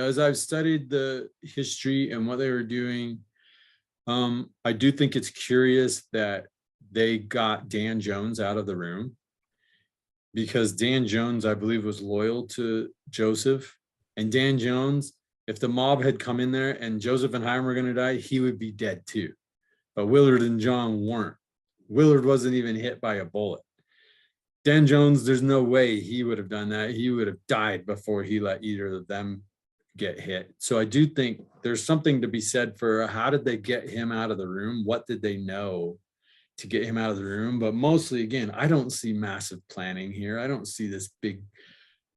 as I've studied the history and what they were doing, I do think it's curious that they got Dan Jones out of the room, because Dan Jones, I believe, was loyal to Joseph. And Dan Jones, if the mob had come in there and Joseph and Hiram were going to die, he would be dead too. But Willard and John weren't. Willard wasn't even hit by a bullet. Dan Jones, there's no way he would have done that. He would have died before he let either of them get hit. So I do think there's something to be said for how did they get him out of the room? What did they know to get him out of the room? But mostly, again, I don't see massive planning here. I don't see this big,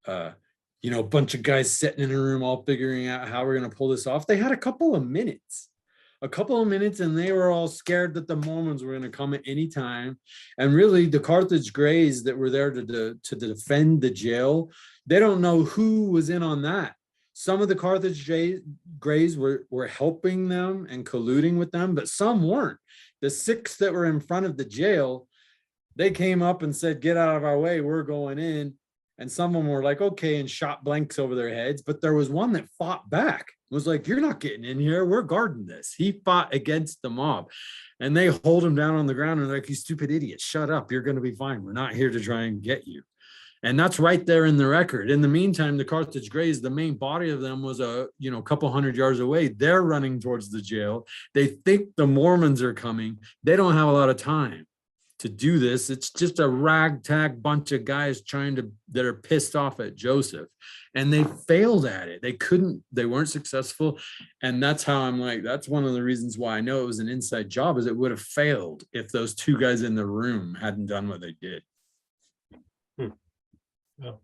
bunch of guys sitting in a room all figuring out how we're going to pull this off. They had a couple of minutes, and they were all scared that the Mormons were going to come at any time. And really, the Carthage Greys that were there to defend the jail, they don't know who was in on that. Some of the Carthage Greys were helping them and colluding with them, but some weren't. The 6 that were in front of the jail, they came up and said, "Get out of our way, we're going in." And some of them were like, okay, and shot blanks over their heads. But there was one that fought back, was like, "You're not getting in here, we're guarding this." He fought against the mob. And they hold him down on the ground and they're like, "You stupid idiot, shut up, you're going to be fine. We're not here to try and get you." And that's right there in the record. In the meantime, the Carthage Greys, the main body of them was a couple hundred yards away. They're running towards the jail. They think the Mormons are coming. They don't have a lot of time to do this. It's just a ragtag bunch of guys that are pissed off at Joseph. And they failed at it. They weren't successful. And that's how I'm like, that's one of the reasons why I know it was an inside job, is it would have failed if those 2 guys in the room hadn't done what they did. Well,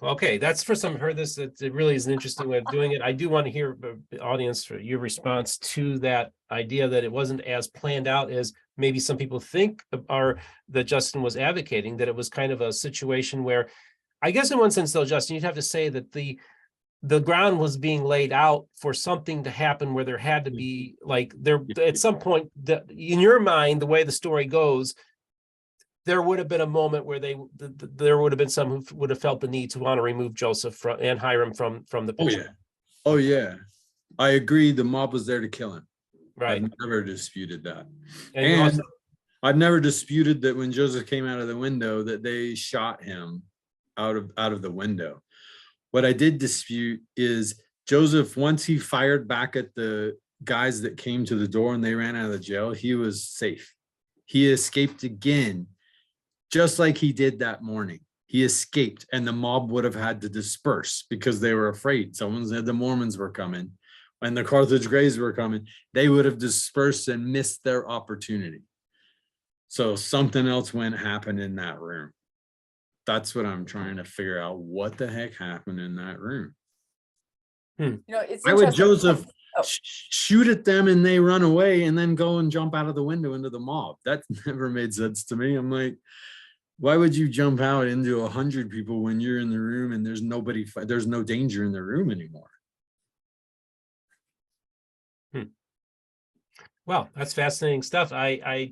okay. That's the first time I've heard this. It really is an interesting way of doing it. I do want to hear the audience for your response to that idea that it wasn't as planned out as maybe some people think, or that Justin was advocating, that it was kind of a situation where, I guess in one sense though, Justin, you'd have to say that the ground was being laid out for something to happen where there had to be at some point that in your mind, the way the story goes, there would have been a moment where there would have been some who would have felt the need to want to remove Joseph and Hiram from the picture. Oh yeah. I agree. The mob was there to kill him. Right. I've never disputed that. And I've never disputed that when Joseph came out of the window that they shot him out of the window. What I did dispute is Joseph, once he fired back at the guys that came to the door and they ran out of the jail, he was safe. He escaped again, just like he did that morning. He escaped, and the mob would have had to disperse because they were afraid. Someone said the Mormons were coming and the Carthage Greys were coming. They would have dispersed and missed their opportunity. So something else happened in that room. That's what I'm trying to figure out. What the heck happened in that room? It's Why would Joseph Oh. shoot at them and they run away and then go and jump out of the window into the mob? That never made sense to me. I'm like, why would you jump out into 100 people when you're in the room and there's no danger in the room anymore? Well, that's fascinating stuff. Rebecca,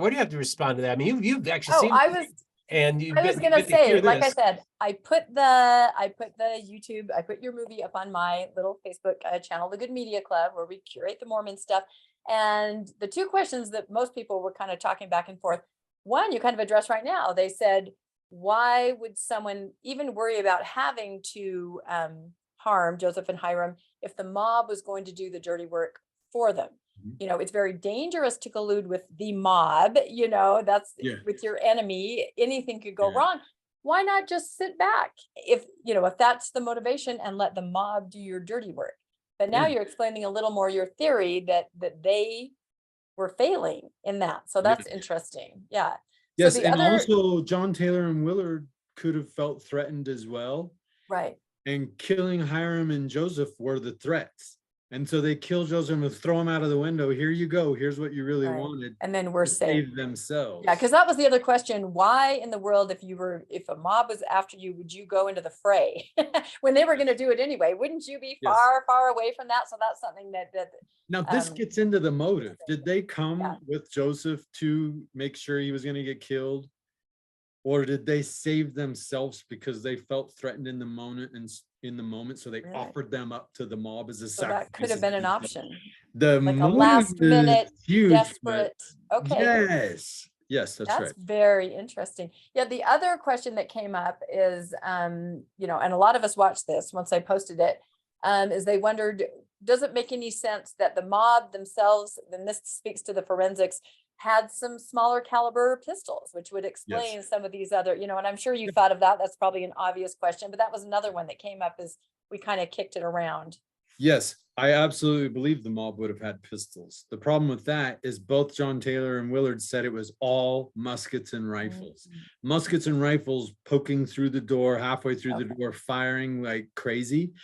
what do you have to respond to that? I mean, you've actually seen it. And I was gonna say, like I said, I put the YouTube, I put your movie up on my little Facebook channel, The Good Media Club, where we curate the Mormon stuff. And the 2 questions that most people were kind of talking back and forth, one you kind of addressed right now. They said, why would someone even worry about having to harm Joseph and Hiram if the mob was going to do the dirty work for them? It's very dangerous to collude with the mob, that's with your enemy. Anything could go wrong. why not just sit back? If, if that's the motivation, and let the mob do your dirty work. But now Yeah. you're explaining a little more your theory that they were failing in that. So that's interesting. Yeah. Yes, So the and other, also John Taylor and Willard could have felt threatened as well. right. And killing Hiram and Joseph were the threats. And so they kill Joseph and throw him out of the window. Here you go. Here's what you really Right. wanted. And then we're To safe. save themselves. Yeah, because that was the other question. Why in the world, if a mob was after you, would you go into the fray when they were going to do it anyway? Wouldn't you be Yes. far, far away from that? So that's something that Now this gets into the motive. Did they come Yeah. with Joseph to make sure he was going to get killed? Or did they save themselves because they felt threatened in the moment, so they Right. offered them up to the mob as a so sacrifice? that could have been an option, The like a motive last minute, is huge, but desperate. Okay. yes, that's right. Very interesting. Yeah, the other question that came up is, and a lot of us watched this once I posted it, is they wondered, does it make any sense that the mob themselves, and this speaks to the forensics, had some smaller caliber pistols, which would explain some of these other, and I'm sure you thought of that. That's probably an obvious question, but that was another one that came up as we kind of kicked it around. Yes, I absolutely believe the mob would have had pistols. The problem with that is both John Taylor and Willard said it was all muskets and rifles. Muskets and rifles poking through the door, halfway through the door, firing like crazy.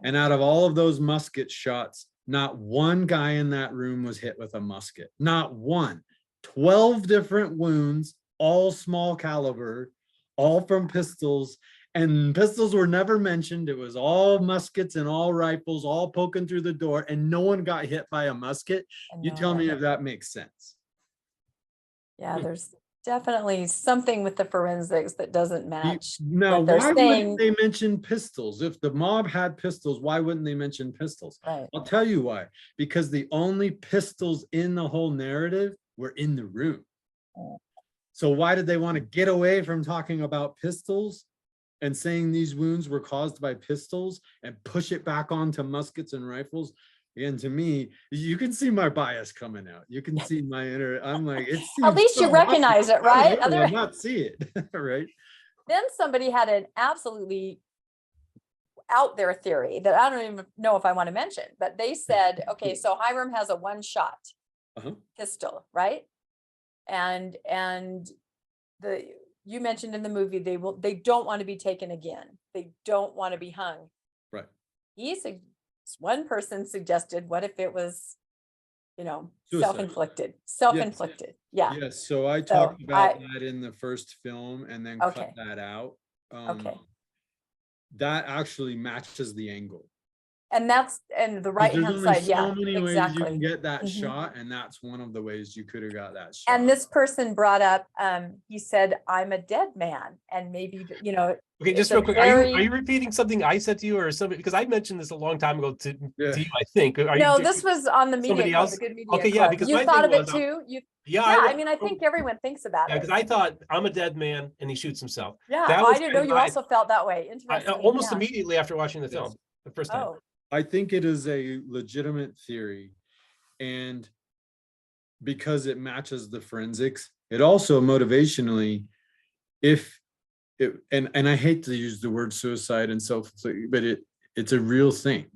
And out of all of those musket shots, not one guy in that room was hit with a musket. Not one. 12 different wounds, all small caliber, all from pistols. And pistols were never mentioned. It was all muskets and all rifles, all poking through the door, and no one got hit by a musket. You tell me if that makes sense. Yeah, there's definitely something with the forensics that doesn't match. Now, what they're why saying. wouldn't they mention pistols? If the mob had pistols, why wouldn't they mention pistols? Right. I'll tell you why. Because the only pistols in the whole narrative were in the room. So why did they want to get away from talking about pistols and saying these wounds were caused by pistols and push it back onto muskets and rifles? Again, to me, you can see my bias coming out. You can see my inner, I'm like, it seems At least you so recognize awesome. it, right? How did I not see it, right? Then somebody had an absolutely out there theory that I don't even know if I want to mention, but they said, okay, so Hiram has a one-shot pistol, right? And you mentioned in the movie, they don't want to be taken again. They don't want to be hung. Right. One person suggested, what if it was, Suicide. self-inflicted. Yeah. Yes. So I talked about that in the first film and then cut that out. That actually matches the angle. And the right-hand side. There's Yeah, only so many ways you can get that Mhm. shot, and that's one of the ways you could have got that shot. And this person brought up, he said, I'm a dead man. And maybe, Okay, just real quick, are you repeating something I said to you or something? Because I mentioned this a long time ago to you, I think. This was on the media club, the Good Media Club. Because you my thought thing of it too? I think everyone thinks about it. Because I thought, I'm a dead man, and he shoots himself. Yeah, I didn't know you also felt that way. Interesting. Almost immediately after watching the film, the first time. I think it is a legitimate theory, and because it matches the forensics, it also motivationally, and I hate to use the word suicide and self-inflicted, but it's a real thing,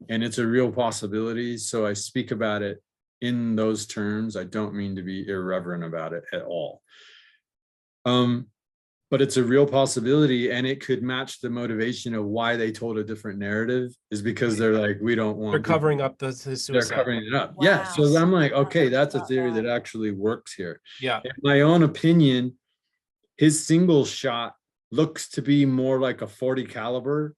and it's a real possibility. So I speak about it in those terms. I don't mean to be irreverent about it at all. But it's a real possibility, and it could match the motivation of why they told a different narrative, is because they're like, we don't want. They're covering up the suicide. They're covering it up. Wow. Yeah. So I'm like, okay, that's a theory that actually works here. Yeah. In my own opinion, his single shot looks to be more like a 40 caliber,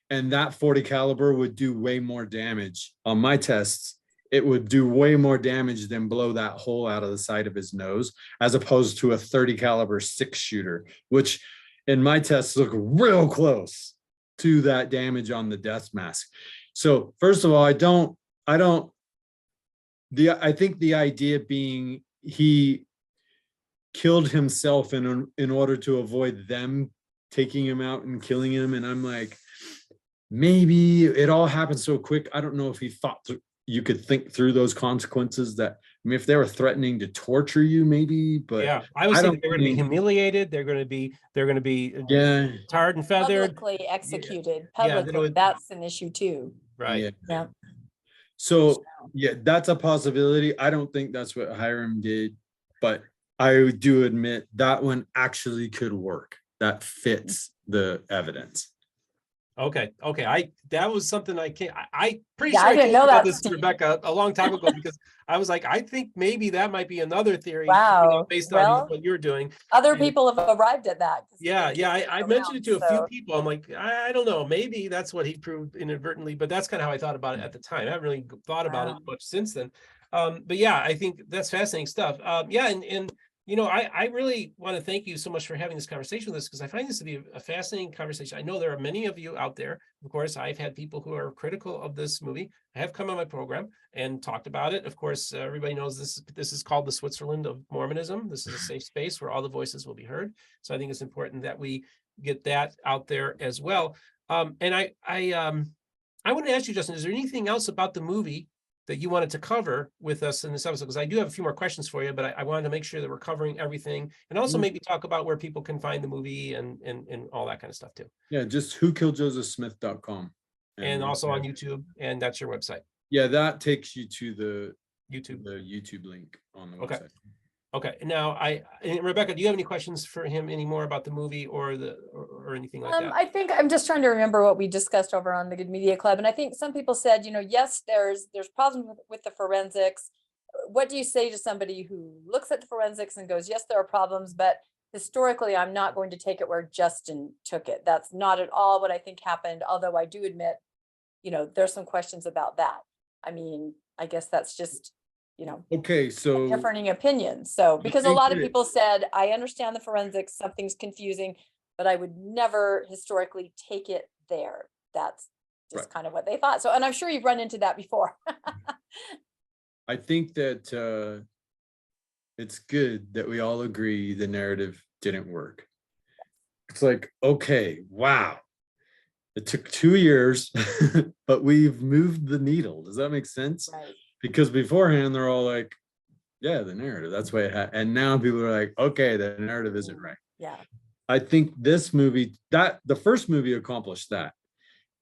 and that 40 caliber would do way more damage. On my tests, it would do way more damage than blow that hole out of the side of his nose, as opposed to a 30 caliber 6-shooter, which in my tests look real close to that damage on the death mask. So first of all, I think the idea being he killed himself in order to avoid them taking him out and killing him. And I'm like, maybe it all happened so quick. I don't know if he thought you could think through those consequences that mean, if they were threatening to torture you, maybe, but Yeah, I was I thinking don't they're going to be think- humiliated. They're going to be yeah, tarred and feathered. Publicly executed, Yeah, that it publicly, would- that's an issue too. Right. yeah. Yeah. So yeah, that's a possibility. I don't think that's what Hiram did, but I do admit that one actually could work. That fits the evidence. Okay. That was something I pretty Yeah, sure I didn't told know you about that, this to Steve. Rebecca a long time ago because I was like, I think maybe that might be another theory, Wow. based Well, on what you're doing. Other And- people have arrived at that. 'cause Yeah, they I keep mentioned it to a few around, people. I'm like, I don't know, maybe that's what he proved inadvertently, but that's kind of how I thought about it at the time. I haven't really thought about it Wow. much since then. But yeah, I think that's fascinating stuff. Yeah, and I really want to thank you so much for having this conversation with us because I find this to be a fascinating conversation. I know there are many of you out there. Of course, I've had people who are critical of this movie. I have come on my program and talked about it. Of course, everybody knows this is called the Switzerland of Mormonism. This is a safe space where all the voices will be heard. So I think it's important that we get that out there as well. And I want to ask you, Justin, is there anything else about the movie that you wanted to cover with us in this episode? Because I do have a few more questions for you, but I wanted to make sure that we're covering everything and also maybe talk about where people can find the movie and all that kind of stuff too. Yeah, just whokilledjosephsmith.com. And also on YouTube, and that's your website. Yeah, that takes you to the YouTube. YouTube link on the Okay. website. Okay. Now and Rebecca, do you have any questions for him anymore about the movie or anything like that? I think I'm just trying to remember what we discussed over on the Good Media Club. And I think some people said, yes, there's problems with the forensics. What do you say to somebody who looks at the forensics and goes, yes, there are problems, but historically, I'm not going to take it where Justin took it. That's not at all what I think happened. Although I do admit, there's some questions about that. I mean, I guess that's just, Okay, so differing opinions. So, because a think lot of that- people said, I understand the forensics, something's confusing, but I would never historically take it there. That's just Right. kind of what they thought. So, and I'm sure you've run into that before. I think that it's good that we all agree the narrative didn't work. It's like, okay, wow. It took 2 years, but we've moved the needle. Does that make sense? Right. Because beforehand, they're all like, yeah, the narrative, that's why it had. And now people are like, okay, the narrative isn't right. Yeah. I think this movie, the first movie accomplished that.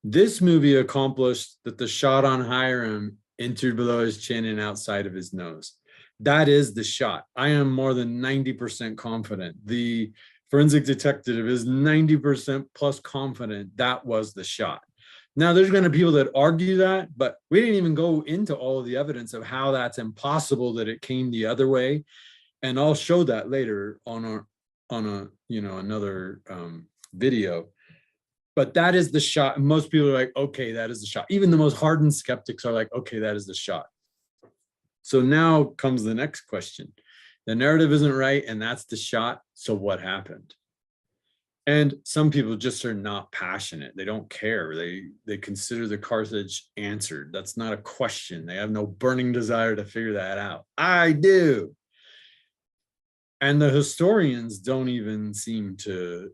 This movie accomplished that the shot on Hiram entered below his chin and outside of his nose. That is the shot. I am more than 90% confident. The forensic detective is 90% plus confident that was the shot. Now, there's going to be people that argue that, but we didn't even go into all of the evidence of how that's impossible that it came the other way. And I'll show that later on another video. But that is the shot. Most people are like, okay, that is the shot. Even the most hardened skeptics are like, okay, that is the shot. So now comes the next question. The narrative isn't right, and that's the shot. So what happened? And some people just are not passionate. They don't care. They consider the Carthage answered. That's not a question. They have no burning desire to figure that out. I do. And the historians don't even seem to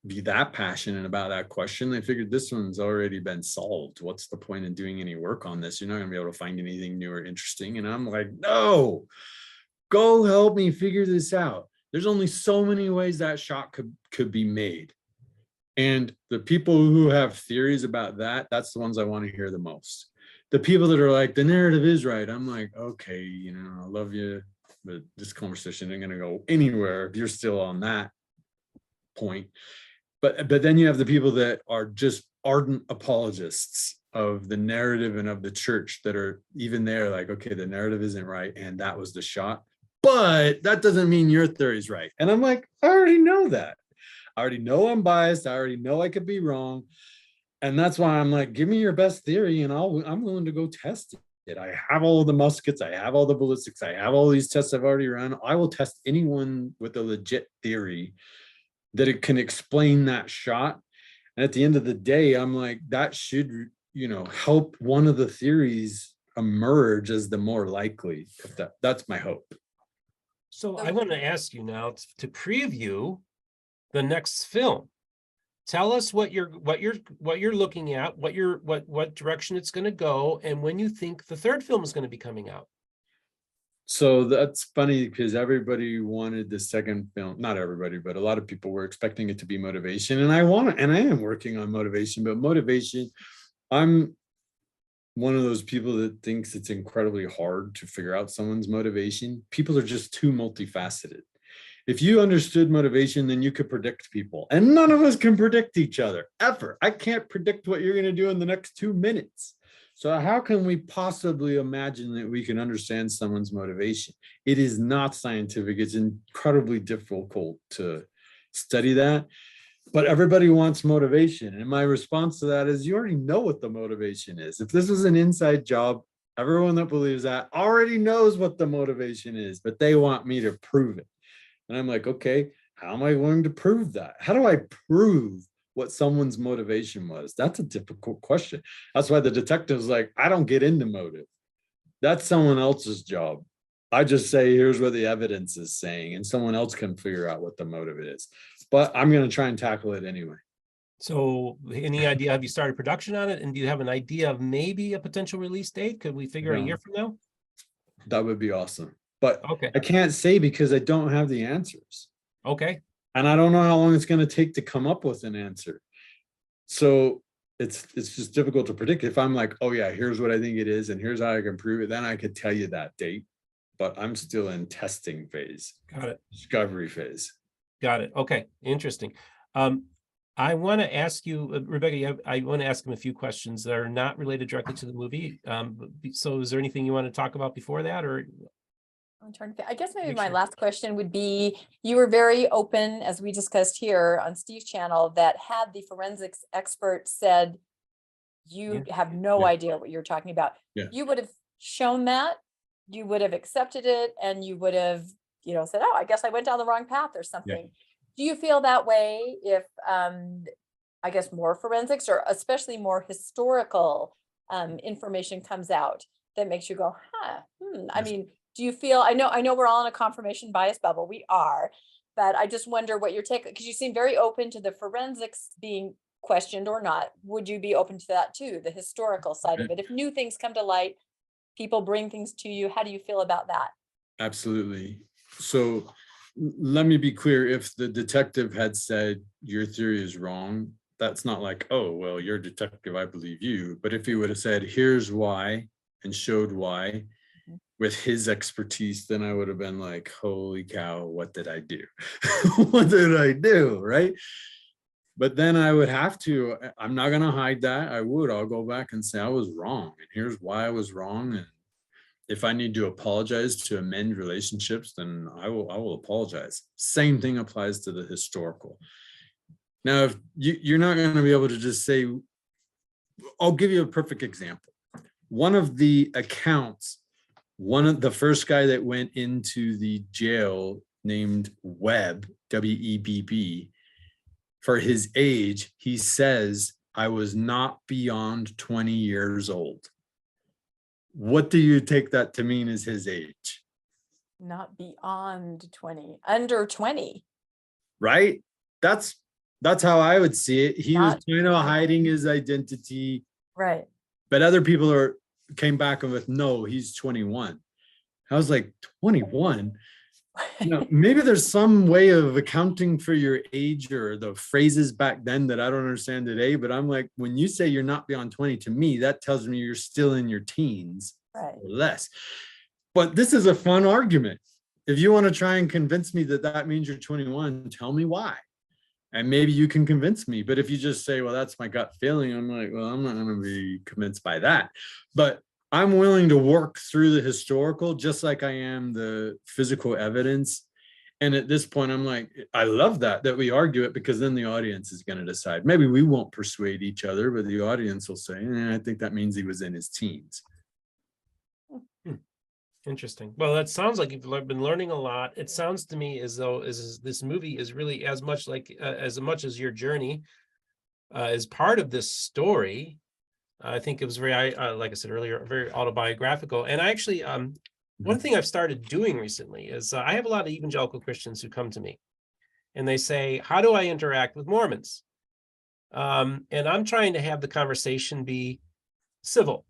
be that passionate about that question. They figured this one's already been solved. What's the point in doing any work on this? You're not going to be able to find anything new or interesting. And I'm like, no, go help me figure this out. There's only so many ways that shot could be made. And the people who have theories about that, that's the ones I want to hear the most. The people that are like, the narrative is right. I'm like, okay, I love you, but this conversation isn't going to go anywhere if you're still on that point. But then you have the people that are just ardent apologists of the narrative and of the church that are even there like, okay, the narrative isn't right. And that was the shot. But that doesn't mean your theory is right. And I'm like, I already know that. I already know I'm biased. I already know I could be wrong. And that's why I'm like, give me your best theory and I'm willing to go test it. I have all the muskets. I have all the ballistics. I have all these tests I've already run. I will test anyone with a legit theory that it can explain that shot. And at the end of the day, I'm like, that should, help one of the theories emerge as the more likely. If that's my hope. So I want to ask you now to preview the next film. Tell us what you're looking at, what direction it's going to go, and when you think the third film is going to be coming out. So that's funny because everybody wanted the second film, not everybody, but a lot of people were expecting it to be motivation. And I am working on motivation, but motivation, I'm one of those people that thinks it's incredibly hard to figure out someone's motivation. People are just too multifaceted. If you understood motivation, then you could predict people. And none of us can predict each other ever. I can't predict what you're going to do in the next 2 minutes. So how can we possibly imagine that we can understand someone's motivation? It is not scientific. It's incredibly difficult to study that. But everybody wants motivation. And my response to that is you already know what the motivation is. If this was an inside job, everyone that believes that already knows what the motivation is, but they want me to prove it. And I'm like, okay, how am I going to prove that? How do I prove what someone's motivation was? That's a difficult question. That's why the detective's like, I don't get into motive. That's someone else's job. I just say, here's what the evidence is saying, and someone else can figure out what the motive is. But I'm going to try and tackle it anyway. So any idea, have you started production on it? And do you have an idea of maybe a potential release date? Could we figure a year from now? That would be awesome. But Okay. I can't say because I don't have the answers. Okay. And I don't know how long it's going to take to come up with an answer. So it's just difficult to predict. If I'm like, oh yeah, here's what I think it is, and here's how I can prove it, then I could tell you that date. But I'm still in testing phase. Got it. Discovery phase. Got it. Okay. Interesting. I want to ask you, Rebecca, I want to ask him a few questions that are not related directly to the movie. So is there anything you want to talk about before that, or? I'm trying to think. I guess maybe Make my sure. last question would be, you were very open, as we discussed here on Steve's channel, that had the forensics expert said, you have no Yeah. idea what you're talking about. Yeah. You would have shown that, you would have accepted it, and you would have, said, oh, I guess I went down the wrong path or something. Do you feel that way if, I guess, more forensics or especially more historical information comes out that makes you go, I Yes. mean, do you feel, I know we're all in a confirmation bias bubble, we are, but I just wonder what your take, because you seem very open to the forensics being questioned or not. Would you be open to that too, the historical side of it? If new things come to light, people bring things to you, how do you feel about that? Absolutely. So let me be clear. If the detective had said your theory is wrong, that's not like, oh, well, you're a detective, I believe you. But if he would have said, here's why, and showed why with his expertise, then I would have been like, holy cow, what did I do? What did I do? Right. But then I would have to, I'm not going to hide that. I'll go back and say I was wrong. And here's why I was wrong. And if I need to apologize to amend relationships, then I will apologize. Same thing applies to the historical. Now, if you're not going to be able to just say, I'll give you a perfect example. One of the accounts, the first guy that went into the jail named Webb, W-E-B-B, for his age, he says, I was not beyond 20 years old. What do you take that to mean is his age? Not beyond 20, under 20. Right? That's how I would see it. He was kind of hiding his identity. Right. But other people came back with, no, he's 21. I was like, 21? Maybe there's some way of accounting for your age or the phrases back then that I don't understand today. But I'm like, when you say you're not beyond 20, to me, that tells me you're still in your teens or less. But this is a fun argument. If you want to try and convince me that that means you're 21, tell me why. And maybe you can convince me. But if you just say, well, that's my gut feeling, I'm like, well, I'm not going to be convinced by that. But I'm willing to work through the historical, just like I am the physical evidence. And at this point, I'm like, I love that we argue it, because then the audience is going to decide. Maybe we won't persuade each other, but the audience will say, I think that means he was in his teens. Interesting. Well, that sounds like you've been learning a lot. It sounds to me as though this movie is really as much as your journey is part of this story. I think it was very, like I said earlier, very autobiographical. And I actually, one thing I've started doing recently is I have a lot of evangelical Christians who come to me and they say, how do I interact with Mormons? And I'm trying to have the conversation be civil.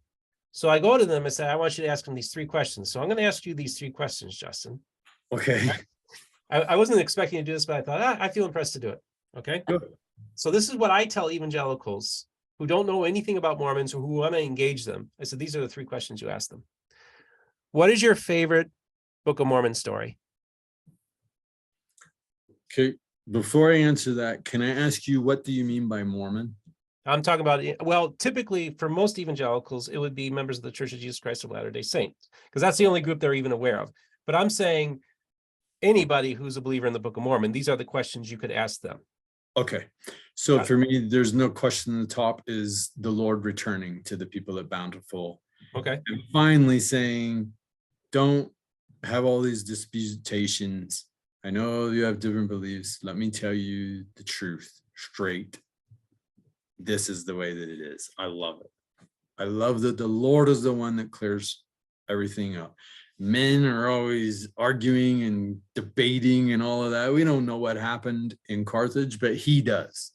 So I go to them and say, I want you to ask them these 3 questions. So I'm going to ask you these 3 questions, Justin. Okay. I wasn't expecting to do this, but I thought, I feel impressed to do it. Okay. Good. So this is what I tell evangelicals who don't know anything about Mormons or who want to engage them. I said, these are the 3 questions you ask them. What is your favorite Book of Mormon story? Okay. Before I answer that, can I ask you, what do you mean by Mormon? I'm talking about, well, typically for most evangelicals, it would be members of the Church of Jesus Christ of Latter-day Saints, because that's the only group they're even aware of. But I'm saying anybody who's a believer in the Book of Mormon, these are the questions you could ask them. Okay. So Got it. for me, there's no question. The top is the Lord returning to the people at Bountiful. Okay. And finally saying, don't have all these disputations. I know you have different beliefs. Let me tell you the truth straight. This is the way that it is. I love it. I love that the Lord is the one that clears everything up. Men are always arguing and debating and all of that. We don't know what happened in Carthage, but he does.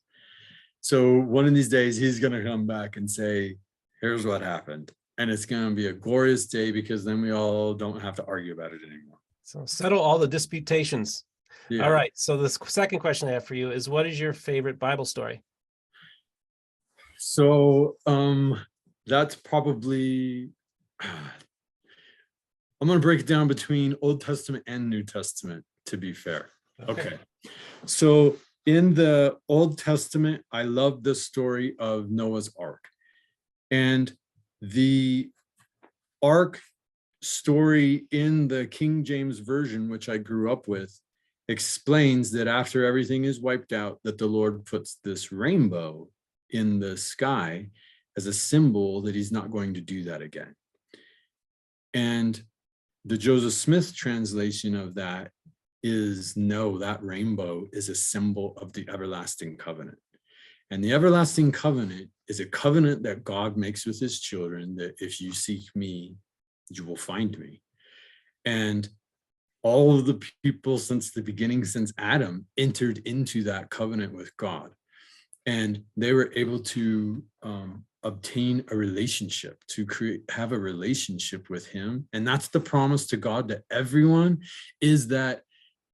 So one of these days, he's going to come back and say, here's what happened. And it's going to be a glorious day, because then we all don't have to argue about it anymore. So settle all the disputations. Yeah. All right. So the second question I have for you is, what is your favorite Bible story? So that's probably, I'm going to break it down between Old Testament and New Testament, to be fair. Okay. So in the Old Testament, I love the story of Noah's Ark. And the Ark story in the King James Version, which I grew up with, explains that after everything is wiped out, that the Lord puts this rainbow in the sky as a symbol that he's not going to do that again. And the Joseph Smith translation of that is, no, that rainbow is a symbol of the everlasting covenant. And the everlasting covenant is a covenant that God makes with his children, that if you seek me, you will find me. And all of the people since the beginning, since Adam, entered into that covenant with God. And they were able to obtain a relationship, to have a relationship with him. And that's the promise to God to everyone, is that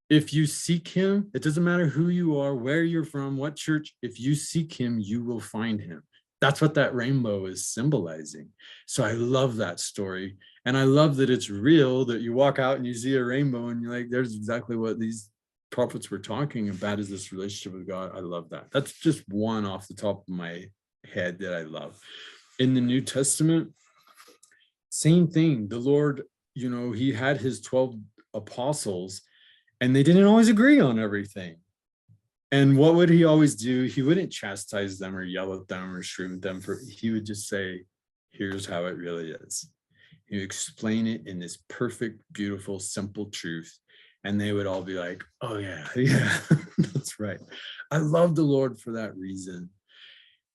if you seek him, it doesn't matter who you are, where you're from, what church, if you seek him, you will find him. That's what that rainbow is symbolizing. So I love that story. And I love that it's real, that you walk out and you see a rainbow and you're like, there's exactly what these prophets were talking about, is this relationship with God. I love that. That's just one off the top of my head that I love. In the New Testament, same thing. The Lord, you know, he had his 12 apostles, and they didn't always agree on everything. And what would he always do? He wouldn't chastise them or yell at them or scream at them. He would just say, here's how it really is. He would explain it in this perfect, beautiful, simple truth. And they would all be like, oh yeah, that's right. I love the Lord for that reason.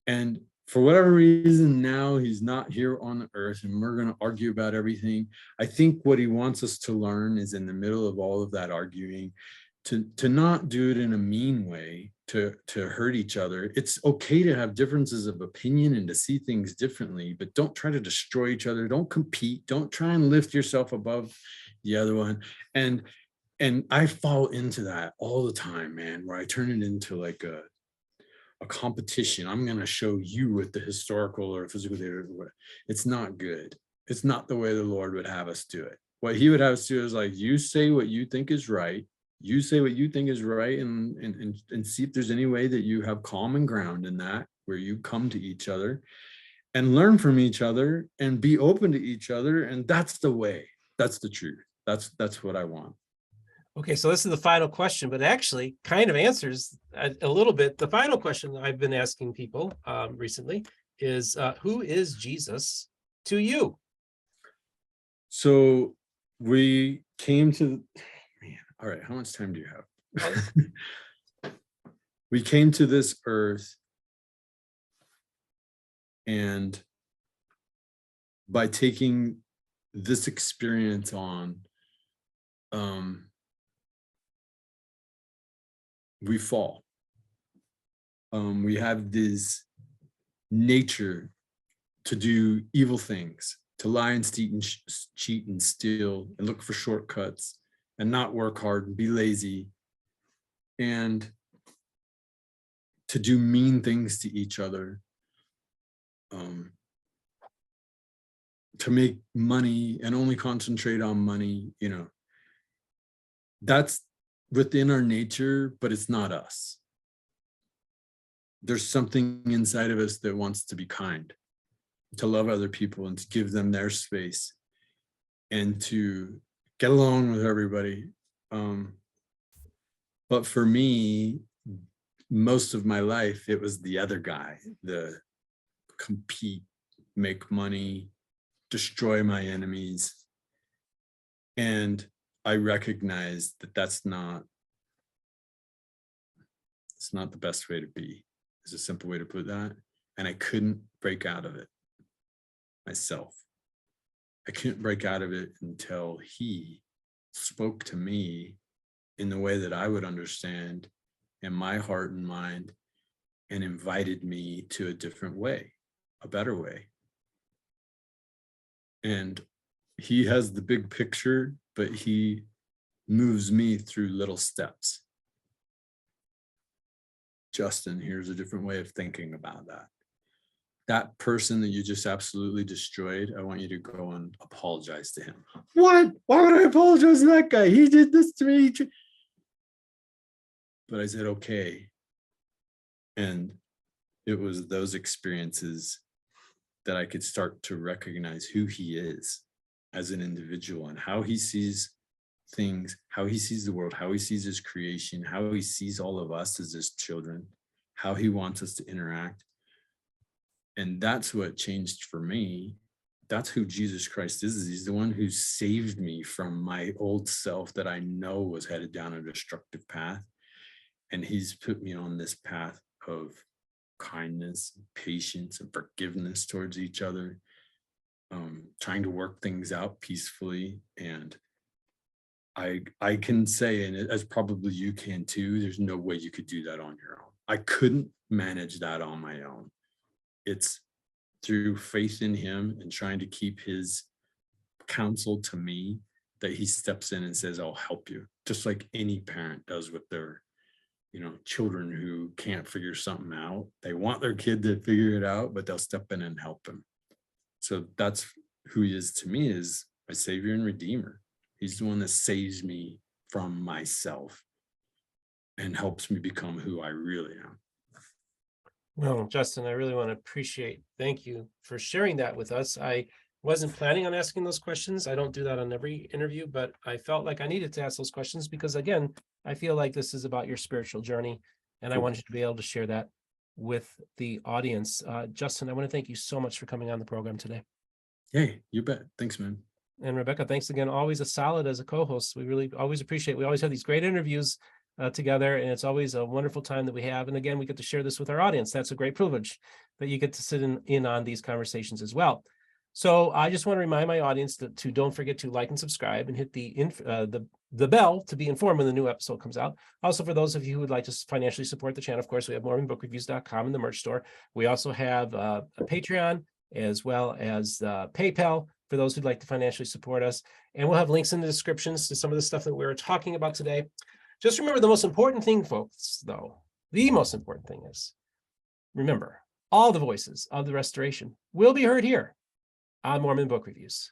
And for whatever reason, now he's not here on the earth and we're going to argue about everything. I think what he wants us to learn is, in the middle of all of that arguing, to not do it in a mean way, to hurt each other. It's okay to have differences of opinion and to see things differently, but don't try to destroy each other. Don't compete. Don't try and lift yourself above the other one. And I fall into that all the time, man, where I turn it into like a competition. I'm going to show you with the historical or physical data. It's not good. It's not the way the Lord would have us do it. What he would have us do is, like, you say what you think is right. You say what you think is right, and see if there's any way that you have common ground in that, where you come to each other and learn from each other and be open to each other. And that's the way. That's the truth. That's what I want. Okay, so this is the final question, but actually kind of answers a little bit. The final question that I've been asking people recently is, who is Jesus to you? So we came to, man, all right, how much time do you have? We came to this earth, and by taking this experience on, we fall. We have this nature to do evil things, to lie and cheat and steal and look for shortcuts and not work hard and be lazy and to do mean things to each other, to make money and only concentrate on money, you know, that's within our nature, but it's not us. There's something inside of us that wants to be kind, to love other people and to give them their space and to get along with everybody. But for me, most of my life, it was the other guy, the compete, make money, destroy my enemies. And I recognized that it's not the best way to be. It's a simple way to put that. And I couldn't break out of it myself. I couldn't break out of it until he spoke to me in the way that I would understand in my heart and mind and invited me to a different way, a better way. And he has the big picture, but he moves me through little steps. Justin, here's a different way of thinking about that. That person that you just absolutely destroyed, I want you to go and apologize to him. What? Why would I apologize to that guy? He did this to me. But I said, okay. And it was those experiences that I could start to recognize who he is as an individual and how he sees things, how he sees the world, how he sees his creation, how he sees all of us as his children, how he wants us to interact. And that's what changed for me. That's who Jesus Christ is. He's the one who saved me from my old self that I know was headed down a destructive path. And he's put me on this path of kindness, patience, and forgiveness towards each other, trying to work things out peacefully. And I can say, and as probably you can too, there's no way you could do that on your own. I couldn't manage that on my own. It's through faith in him and trying to keep his counsel to me that he steps in and says, I'll help you. Just like any parent does with their, children who can't figure something out. They want their kid to figure it out, but they'll step in and help him. So that's who he is to me, is my savior and redeemer. He's the one that saves me from myself and helps me become who I really am. Well, Justin, I really want to thank you for sharing that with us. I wasn't planning on asking those questions. I don't do that on every interview, but I felt like I needed to ask those questions because, again, I feel like this is about your spiritual journey, and I want you to be able to share that with the audience. Justin, I want to thank you so much for coming on the program today. Hey, you bet. Thanks, man. And Rebecca, thanks again. Always a solid as a co-host. We really always appreciate. We always have these great interviews together, and it's always a wonderful time that we have. And again, we get to share this with our audience. That's a great privilege that you get to sit in on these conversations as well. So I just want to remind my audience to don't forget to like and subscribe and hit the bell to be informed when the new episode comes out. Also, for those of you who would like to financially support the channel, of course, we have mormonbookreviews.com in the merch store. We also have a Patreon as well as PayPal for those who'd like to financially support us. And we'll have links in the descriptions to some of the stuff that we were talking about today. Just remember the most important thing, folks, though, the most important thing is, remember, all the voices of the restoration will be heard here on Mormon Book Reviews.